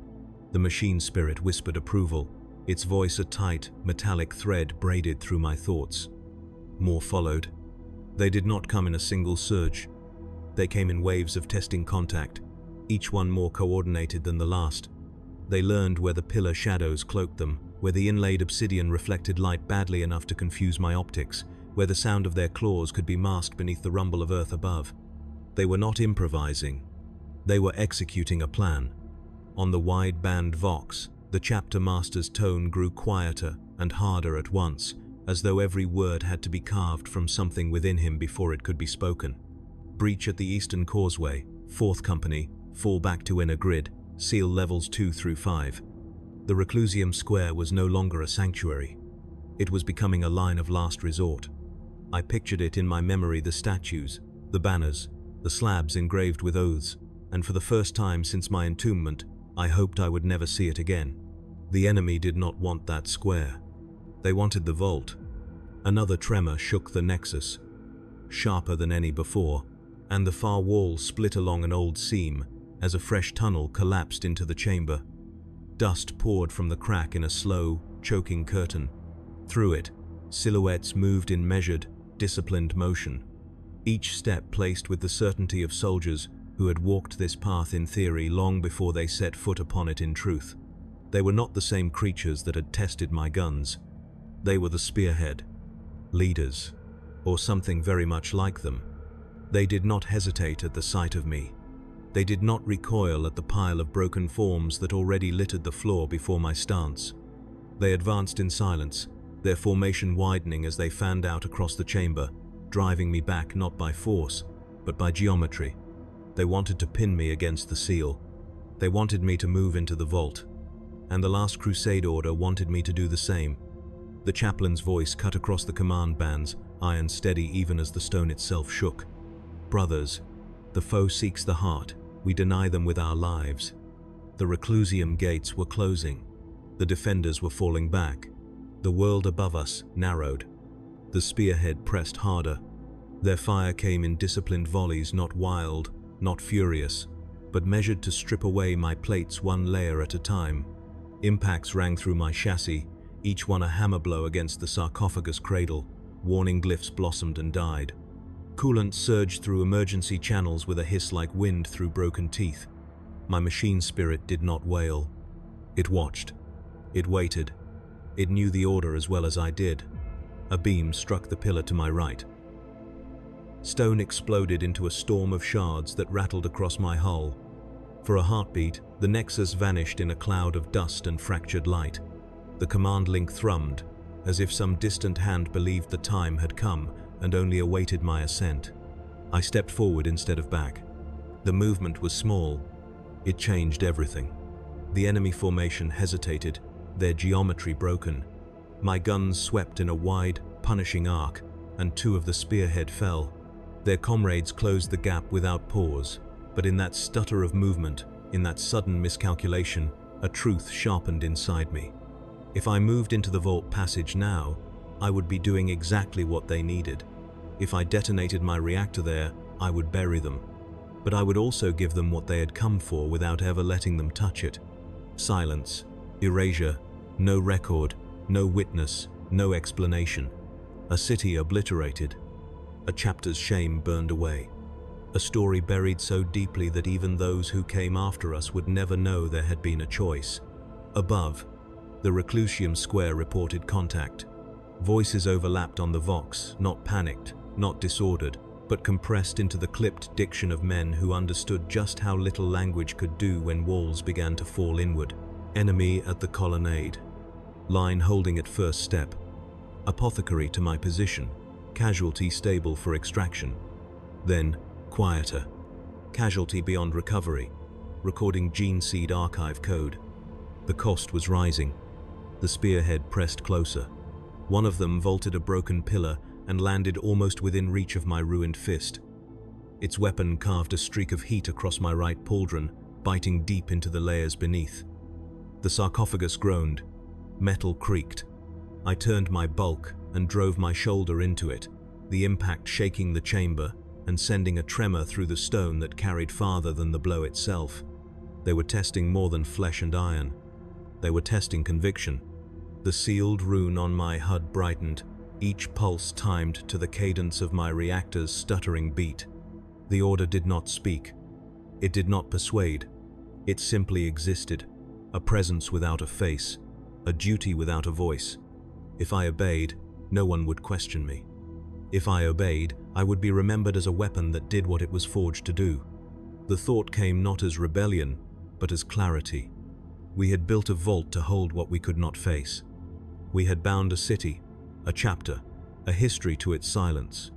The machine spirit whispered approval, its voice a tight, metallic thread braided through my thoughts. More followed. They did not come in a single surge. They came in waves of testing contact, each one more coordinated than the last. They learned where the pillar shadows cloaked them, where the inlaid obsidian reflected light badly enough to confuse my optics, where the sound of their claws could be masked beneath the rumble of earth above. They were not improvising. They were executing a plan. On the wide-band Vox, the chapter master's tone grew quieter and harder at once, as though every word had to be carved from something within him before it could be spoken. Breach at the Eastern Causeway, 4th Company, fall back to inner grid, seal levels 2 through 5. The Reclusium Square was no longer a sanctuary. It was becoming a line of last resort. I pictured it in my memory, the statues, the banners, the slabs engraved with oaths, and for the first time since my entombment, I hoped I would never see it again. The enemy did not want that square. They wanted the vault. Another tremor shook the Nexus, sharper than any before, and the far wall split along an old seam as a fresh tunnel collapsed into the chamber. Dust poured from the crack in a slow, choking curtain. Through it, silhouettes moved in measured, disciplined motion, each step placed with the certainty of soldiers who had walked this path in theory long before they set foot upon it in truth. They were not the same creatures that had tested my guns. They were the spearhead, leaders, or something very much like them. They did not hesitate at the sight of me. They did not recoil at the pile of broken forms that already littered the floor before my stance. They advanced in silence, their formation widening as they fanned out across the chamber, driving me back not by force, but by geometry. They wanted to pin me against the seal. They wanted me to move into the vault. And the last crusade order wanted me to do the same. The chaplain's voice cut across the command bands, iron steady even as the stone itself shook. "Brothers, the foe seeks the heart. We deny them with our lives." The Reclusium gates were closing. The defenders were falling back. The world above us narrowed. The spearhead pressed harder. Their fire came in disciplined volleys, not wild, not furious, but measured to strip away my plates one layer at a time. Impacts rang through my chassis, each one a hammer blow against the sarcophagus cradle. Warning glyphs blossomed and died. Coolant surged through emergency channels with a hiss like wind through broken teeth. My machine spirit did not wail. It watched. It waited. It knew the order as well as I did. A beam struck the pillar to my right. Stone exploded into a storm of shards that rattled across my hull. For a heartbeat, the Nexus vanished in a cloud of dust and fractured light. The command link thrummed, as if some distant hand believed the time had come and only awaited my ascent. I stepped forward instead of back. The movement was small. It changed everything. The enemy formation hesitated, their geometry broken. My guns swept in a wide, punishing arc, and two of the spearhead fell. Their comrades closed the gap without pause, but in that stutter of movement, in that sudden miscalculation, a truth sharpened inside me. If I moved into the vault passage now, I would be doing exactly what they needed. If I detonated my reactor there, I would bury them. But I would also give them what they had come for without ever letting them touch it. Silence, erasure, no record, no witness, no explanation. A city obliterated. A chapter's shame burned away. A story buried so deeply that even those who came after us would never know there had been a choice. Above, the Reclusium Square reported contact. Voices overlapped on the Vox, not panicked, not disordered, but compressed into the clipped diction of men who understood just how little language could do when walls began to fall inward. Enemy at the colonnade. Line holding at first step. Apothecary to my position. Casualty stable for extraction. Then, quieter. Casualty beyond recovery. Recording gene seed archive code. The cost was rising. The spearhead pressed closer. One of them vaulted a broken pillar and landed almost within reach of my ruined fist. Its weapon carved a streak of heat across my right pauldron, biting deep into the layers beneath. The sarcophagus groaned. Metal creaked. I turned my bulk and drove my shoulder into it, the impact shaking the chamber and sending a tremor through the stone that carried farther than the blow itself. They were testing more than flesh and iron. They were testing conviction. The sealed rune on my HUD brightened, each pulse timed to the cadence of my reactor's stuttering beat. The order did not speak. It did not persuade. It simply existed, a presence without a face, a duty without a voice. If I obeyed, no one would question me. If I obeyed, I would be remembered as a weapon that did what it was forged to do. The thought came not as rebellion, but as clarity. We had built a vault to hold what we could not face. We had bound a city, a chapter, a history to its silence.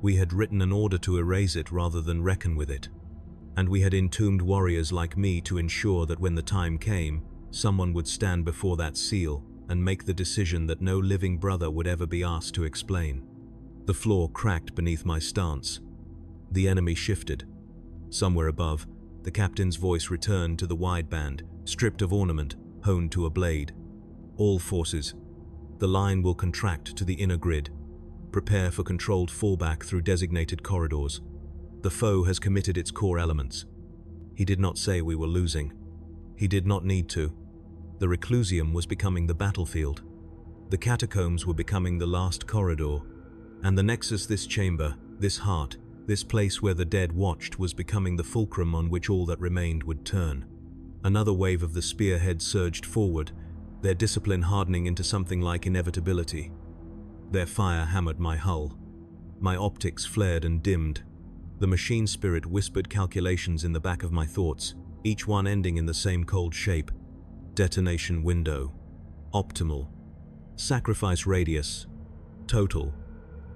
We had written an order to erase it rather than reckon with it. And we had entombed warriors like me to ensure that when the time came, someone would stand before that seal and make the decision that no living brother would ever be asked to explain. The floor cracked beneath my stance. The enemy shifted. Somewhere above, the captain's voice returned to the wideband, stripped of ornament, honed to a blade. All forces. The line will contract to the inner grid. Prepare for controlled fallback through designated corridors. The foe has committed its core elements. He did not say we were losing. He did not need to. The Reclusium was becoming the battlefield. The catacombs were becoming the last corridor. And the nexus, this chamber, this heart, this place where the dead watched, was becoming the fulcrum on which all that remained would turn. Another wave of the spearhead surged forward, their discipline hardening into something like inevitability. Their fire hammered my hull. My optics flared and dimmed. The machine spirit whispered calculations in the back of my thoughts, each one ending in the same cold shape. Detonation window. Optimal. Sacrifice radius. Total.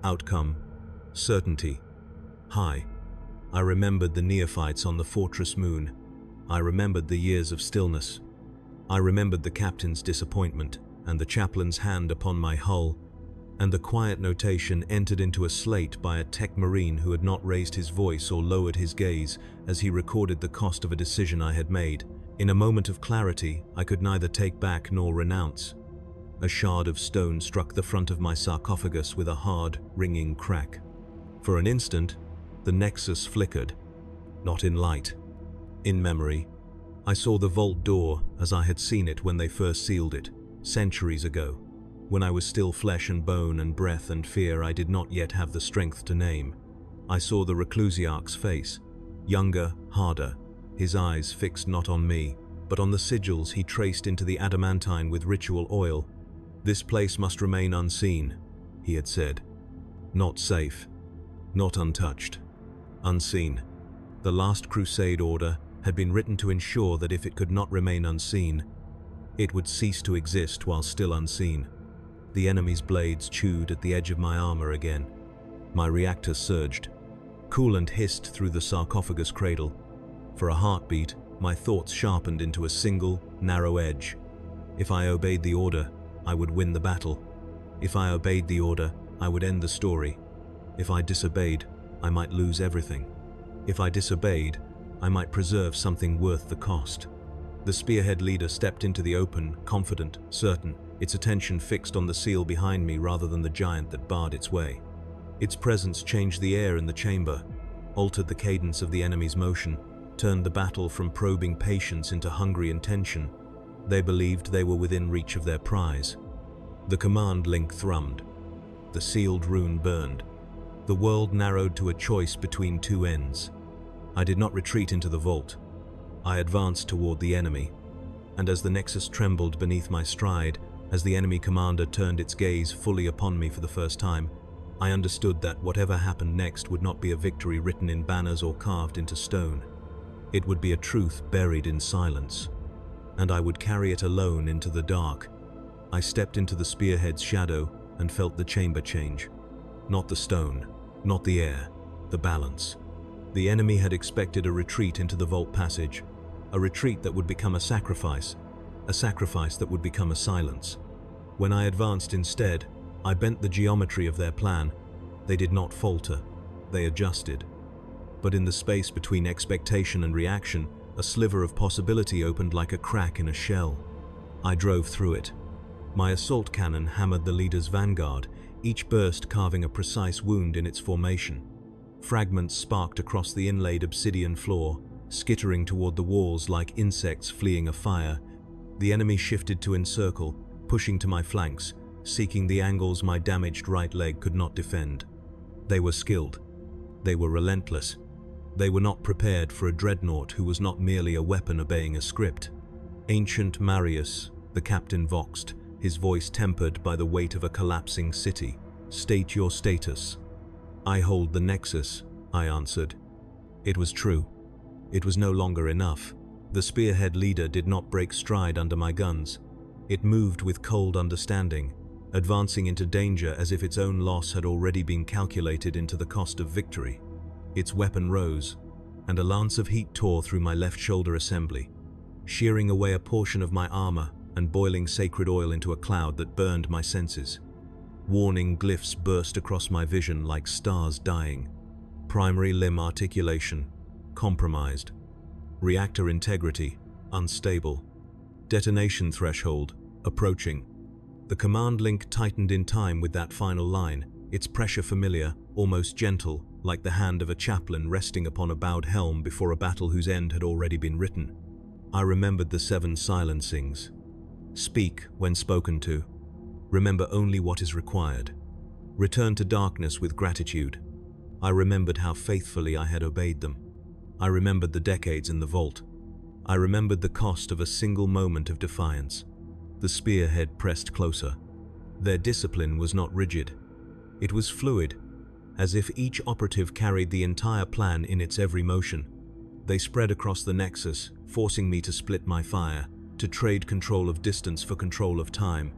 Outcome. Certainty. High. I remembered the neophytes on the fortress moon. I remembered the years of stillness. I remembered the captain's disappointment and the chaplain's hand upon my hull, and the quiet notation entered into a slate by a tech marine who had not raised his voice or lowered his gaze as he recorded the cost of a decision I had made. In a moment of clarity, I could neither take back nor renounce. A shard of stone struck the front of my sarcophagus with a hard, ringing crack. For an instant, the nexus flickered. Not in light. In memory. I saw the vault door as I had seen it when they first sealed it, centuries ago, when I was still flesh and bone and breath and fear I did not yet have the strength to name. I saw the Reclusiarch's face, younger, harder, his eyes fixed not on me, but on the sigils he traced into the adamantine with ritual oil. This place must remain unseen, he had said. Not safe. Not untouched. Unseen. The last crusade order had been written to ensure that if it could not remain unseen, it would cease to exist while still unseen. The enemy's blades chewed at the edge of my armor again. My reactor surged. Coolant hissed through the sarcophagus cradle. For a heartbeat, my thoughts sharpened into a single, narrow edge. If I obeyed the order, I would win the battle. If I obeyed the order, I would end the story. If I disobeyed, I might lose everything. If I disobeyed, I might preserve something worth the cost. The spearhead leader stepped into the open, confident, certain, its attention fixed on the seal behind me rather than the giant that barred its way. Its presence changed the air in the chamber, altered the cadence of the enemy's motion, turned the battle from probing patience into hungry intention. They believed they were within reach of their prize. The command link thrummed. The sealed rune burned. The world narrowed to a choice between two ends. I did not retreat into the vault. I advanced toward the enemy, and as the nexus trembled beneath my stride, as the enemy commander turned its gaze fully upon me for the first time, I understood that whatever happened next would not be a victory written in banners or carved into stone. It would be a truth buried in silence, and I would carry it alone into the dark. I stepped into the spearhead's shadow and felt the chamber change. Not the stone, not the air, the balance. The enemy had expected a retreat into the vault passage, a retreat that would become a sacrifice that would become a silence. When I advanced instead, I bent the geometry of their plan. They did not falter, they adjusted. But in the space between expectation and reaction, a sliver of possibility opened like a crack in a shell. I drove through it. My assault cannon hammered the leader's vanguard, each burst carving a precise wound in its formation. Fragments sparked across the inlaid obsidian floor, skittering toward the walls like insects fleeing a fire. The enemy shifted to encircle, pushing to my flanks, seeking the angles my damaged right leg could not defend. They were skilled. They were relentless. They were not prepared for a dreadnought who was not merely a weapon obeying a script. Ancient Marius, the captain voxed, his voice tempered by the weight of a collapsing city. "State your status." "I hold the Nexus," I answered. It was true. It was no longer enough. The spearhead leader did not break stride under my guns. It moved with cold understanding, advancing into danger as if its own loss had already been calculated into the cost of victory. Its weapon rose, and a lance of heat tore through my left shoulder assembly, shearing away a portion of my armor and boiling sacred oil into a cloud that burned my senses. Warning glyphs burst across my vision like stars dying. Primary limb articulation, compromised. Reactor integrity, unstable. Detonation threshold, approaching. The command link tightened in time with that final line, its pressure familiar, almost gentle, like the hand of a chaplain resting upon a bowed helm before a battle whose end had already been written. I remembered the 7 silencings. Speak when spoken to. Remember only what is required. Return to darkness with gratitude. I remembered how faithfully I had obeyed them. I remembered the decades in the vault. I remembered the cost of a single moment of defiance. The spearhead pressed closer. Their discipline was not rigid. It was fluid, as if each operative carried the entire plan in its every motion. They spread across the Nexus, forcing me to split my fire, to trade control of distance for control of time.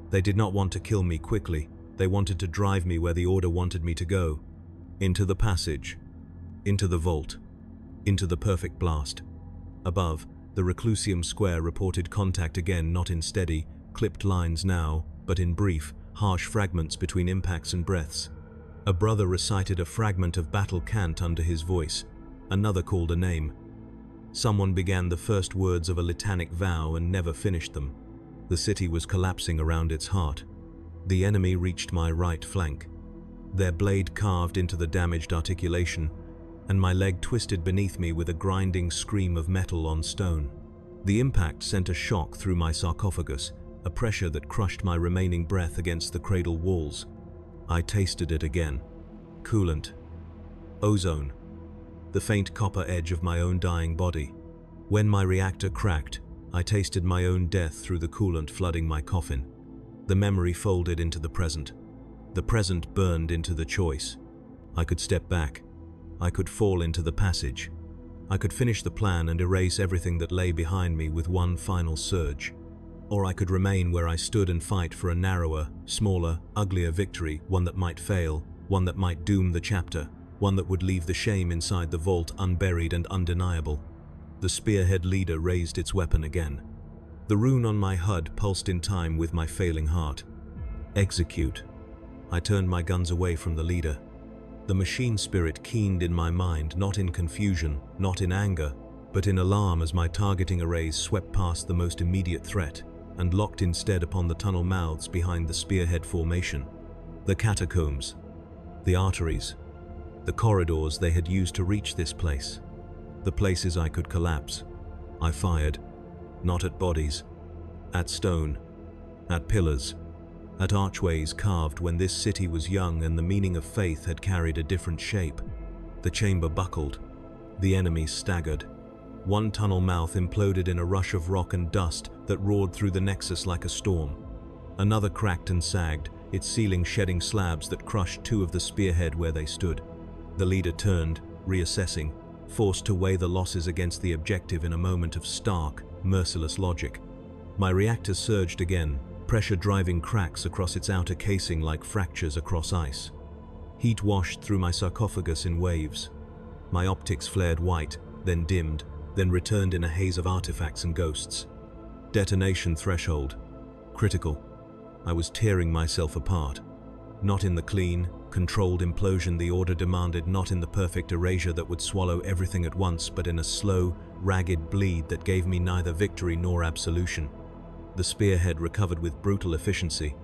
They did not want to kill me quickly. They wanted to drive me where the Order wanted me to go. Into the passage. Into the vault. Into the perfect blast. Above, the Reclusium Square reported contact again, not in steady, clipped lines now, but in brief, harsh fragments between impacts and breaths. A brother recited a fragment of battle cant under his voice. Another called a name. Someone began the first words of a litanic vow and never finished them. The city was collapsing around its heart. The enemy reached my right flank. Their blade carved into the damaged articulation, and my leg twisted beneath me with a grinding scream of metal on stone. The impact sent a shock through my sarcophagus, a pressure that crushed my remaining breath against the cradle walls. I tasted it again. Coolant. Ozone. The faint copper edge of my own dying body. When my reactor cracked, I tasted my own death through the coolant flooding my coffin. The memory folded into the present. The present burned into the choice. I could step back. I could fall into the passage. I could finish the plan and erase everything that lay behind me with one final surge. Or I could remain where I stood and fight for a narrower, smaller, uglier victory, one that might fail, one that might doom the chapter, one that would leave the shame inside the vault unburied and undeniable. The spearhead leader raised its weapon again. The rune on my HUD pulsed in time with my failing heart. Execute. I turned my guns away from the leader. The machine spirit keened in my mind, not in confusion, not in anger, but in alarm as my targeting arrays swept past the most immediate threat and locked instead upon the tunnel mouths behind the spearhead formation. The catacombs, the arteries, the corridors they had used to reach this place, the places I could collapse. I fired, not at bodies, at stone, at pillars, at archways carved when this city was young and the meaning of faith had carried a different shape. The chamber buckled. The enemy staggered. One tunnel mouth imploded in a rush of rock and dust that roared through the nexus like a storm. Another cracked and sagged, its ceiling shedding slabs that crushed two of the spearhead where they stood. The leader turned, reassessing, forced to weigh the losses against the objective in a moment of stark, merciless logic. My reactor surged again, pressure driving cracks across its outer casing like fractures across ice. Heat washed through my sarcophagus in waves. My optics flared white, then dimmed, then returned in a haze of artifacts and ghosts. Detonation threshold. Critical. I was tearing myself apart. Not in the clean, controlled implosion the order demanded, not in the perfect erasure that would swallow everything at once, but in a slow, ragged bleed that gave me neither victory nor absolution. The spearhead recovered with brutal efficiency.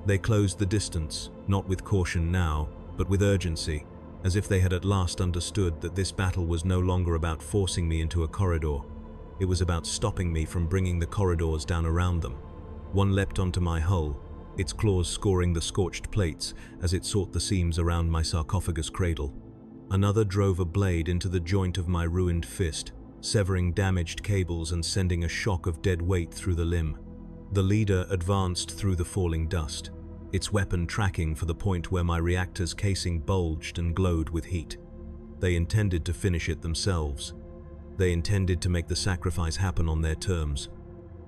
They closed the distance, not with caution now, but with urgency, as if they had at last understood that this battle was no longer about forcing me into a corridor. It was about stopping me from bringing the corridors down around them. One leapt onto my hull, its claws scoring the scorched plates as it sought the seams around my sarcophagus cradle. Another drove a blade into the joint of my ruined fist, severing damaged cables and sending a shock of dead weight through the limb. The leader advanced through the falling dust, its weapon tracking for the point where my reactor's casing bulged and glowed with heat. They intended to finish it themselves. They intended to make the sacrifice happen on their terms.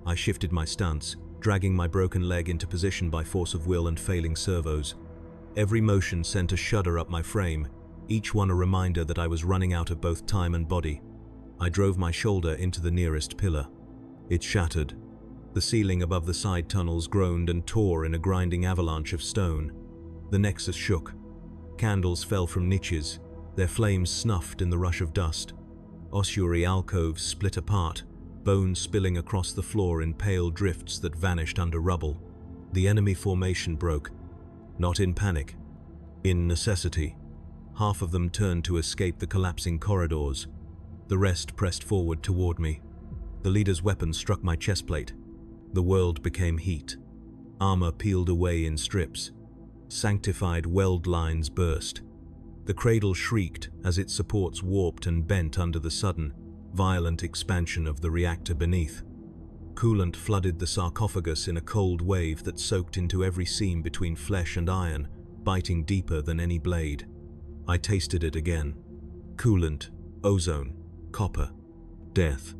I shifted my stance, dragging my broken leg into position by force of will and failing servos. Every motion sent a shudder up my frame, each one a reminder that I was running out of both time and body. I drove my shoulder into the nearest pillar. It shattered. The ceiling above the side tunnels groaned and tore in a grinding avalanche of stone. The nexus shook. Candles fell from niches, their flames snuffed in the rush of dust. Ossuary alcoves split apart, bones spilling across the floor in pale drifts that vanished under rubble. The enemy formation broke, not in panic, in necessity. Half of them turned to escape the collapsing corridors. The rest pressed forward toward me. The leader's weapon struck my chestplate. The world became heat. Armor peeled away in strips. Sanctified weld lines burst. The cradle shrieked as its supports warped and bent under the sudden, violent expansion of the reactor beneath. Coolant flooded the sarcophagus in a cold wave that soaked into every seam between flesh and iron, biting deeper than any blade. I tasted it again. Coolant, ozone, copper, death.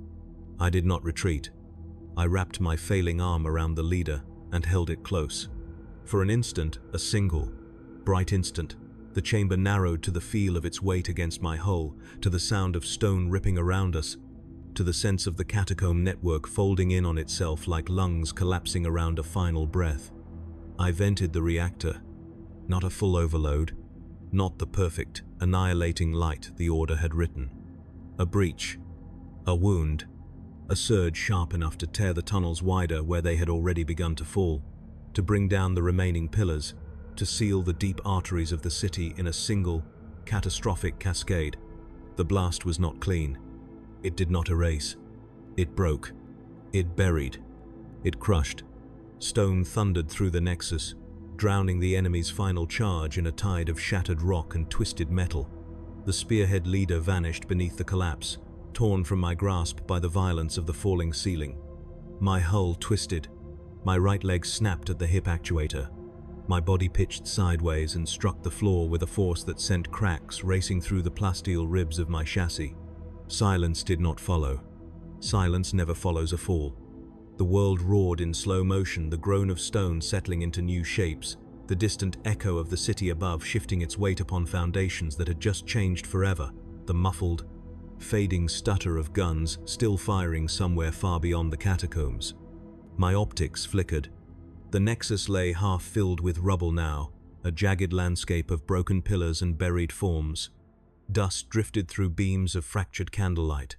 I did not retreat. I wrapped my failing arm around the leader and held it close. For an instant, a single, bright instant, the chamber narrowed to the feel of its weight against my hull, to the sound of stone ripping around us, to the sense of the catacomb network folding in on itself like lungs collapsing around a final breath. I vented the reactor. Not a full overload, not the perfect, annihilating light the order had written. A breach, a wound, a surge sharp enough to tear the tunnels wider where they had already begun to fall, to bring down the remaining pillars, to seal the deep arteries of the city in a single, catastrophic cascade. The blast was not clean. It did not erase. It broke. It buried. It crushed. Stone thundered through the nexus, drowning the enemy's final charge in a tide of shattered rock and twisted metal. The spearhead leader vanished beneath the collapse, torn from my grasp by the violence of the falling ceiling. My hull twisted. My right leg snapped at the hip actuator. My body pitched sideways and struck the floor with a force that sent cracks racing through the plasteel ribs of my chassis. Silence did not follow. Silence never follows a fall. The world roared in slow motion, the groan of stone settling into new shapes, the distant echo of the city above shifting its weight upon foundations that had just changed forever, the muffled, fading stutter of guns still firing somewhere far beyond the catacombs. My optics flickered. The nexus lay half filled with rubble now, a jagged landscape of broken pillars and buried forms. Dust drifted through beams of fractured candlelight.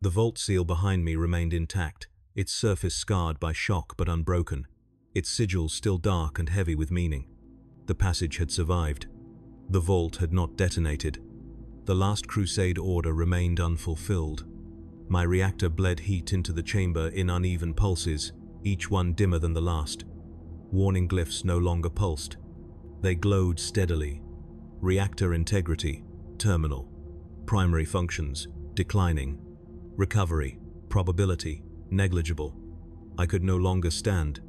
The vault seal behind me remained intact, its surface scarred by shock but unbroken, its sigils still dark and heavy with meaning. The passage had survived. The vault had not detonated. The last crusade order remained unfulfilled. My reactor bled heat into the chamber in uneven pulses, each one dimmer than the last. Warning glyphs no longer pulsed. They glowed steadily. Reactor integrity, terminal. Primary functions, declining. Recovery, probability, negligible. I could no longer stand.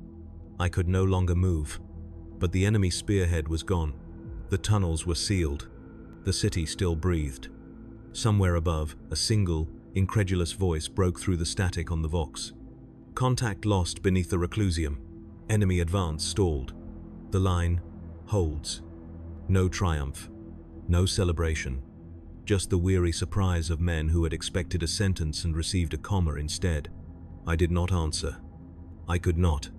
I could no longer move. But the enemy spearhead was gone. The tunnels were sealed. The city still breathed. Somewhere above, a single, incredulous voice broke through the static on the Vox. Contact lost beneath the reclusium. Enemy advance stalled. The line holds. No triumph. No celebration. Just the weary surprise of men who had expected a sentence and received a comma instead. I did not answer. I could not.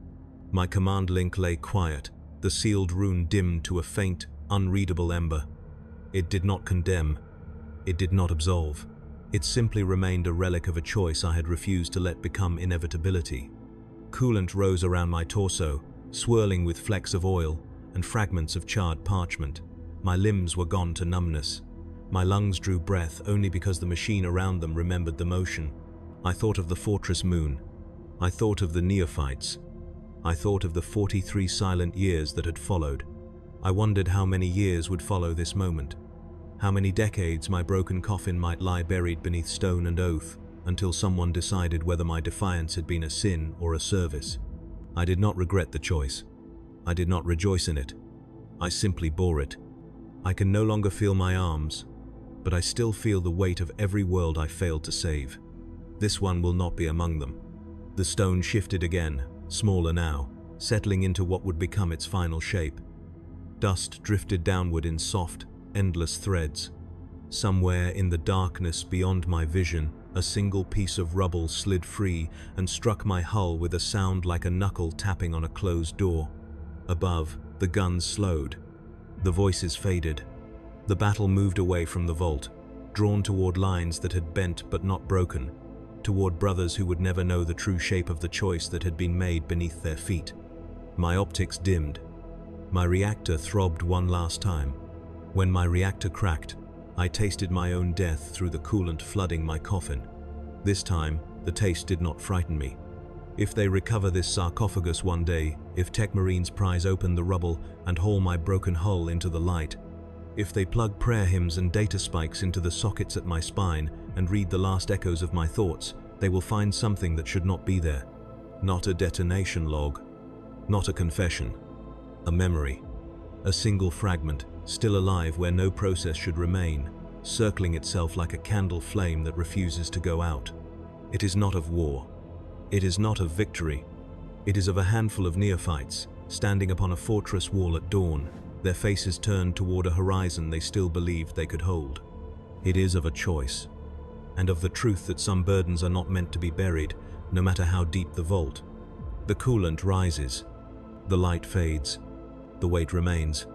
My command link lay quiet, the sealed rune dimmed to a faint, unreadable ember. It did not condemn. It did not absolve. It simply remained a relic of a choice I had refused to let become inevitability. Coolant rose around my torso, swirling with flecks of oil and fragments of charred parchment. My limbs were gone to numbness. My lungs drew breath only because the machine around them remembered the motion. I thought of the fortress moon. I thought of the neophytes. I thought of the 43 silent years that had followed. I wondered how many years would follow this moment. How many decades my broken coffin might lie buried beneath stone and oath, until someone decided whether my defiance had been a sin or a service. I did not regret the choice. I did not rejoice in it. I simply bore it. I can no longer feel my arms, but I still feel the weight of every world I failed to save. This one will not be among them. The stone shifted again, smaller now, settling into what would become its final shape. Dust drifted downward in soft, endless threads. Somewhere in the darkness beyond my vision, a single piece of rubble slid free and struck my hull with a sound like a knuckle tapping on a closed door. Above, the guns slowed. The voices faded. The battle moved away from the vault, drawn toward lines that had bent but not broken, toward brothers who would never know the true shape of the choice that had been made beneath their feet. My optics dimmed. My reactor throbbed one last time. When my reactor cracked, I tasted my own death through the coolant flooding my coffin. This time, the taste did not frighten me. If they recover this sarcophagus one day, if Tech Marines prise open the rubble and haul my broken hull into the light, if they plug prayer hymns and data spikes into the sockets at my spine and read the last echoes of my thoughts, they will find something that should not be there. Not a detonation log. Not a confession. A memory. A single fragment, still alive where no process should remain, circling itself like a candle flame that refuses to go out. It is not of war. It is not of victory. It is of a handful of neophytes, standing upon a fortress wall at dawn, their faces turned toward a horizon they still believed they could hold. It is of a choice, and of the truth that some burdens are not meant to be buried, no matter how deep the vault. The coolant rises. The light fades. The weight remains.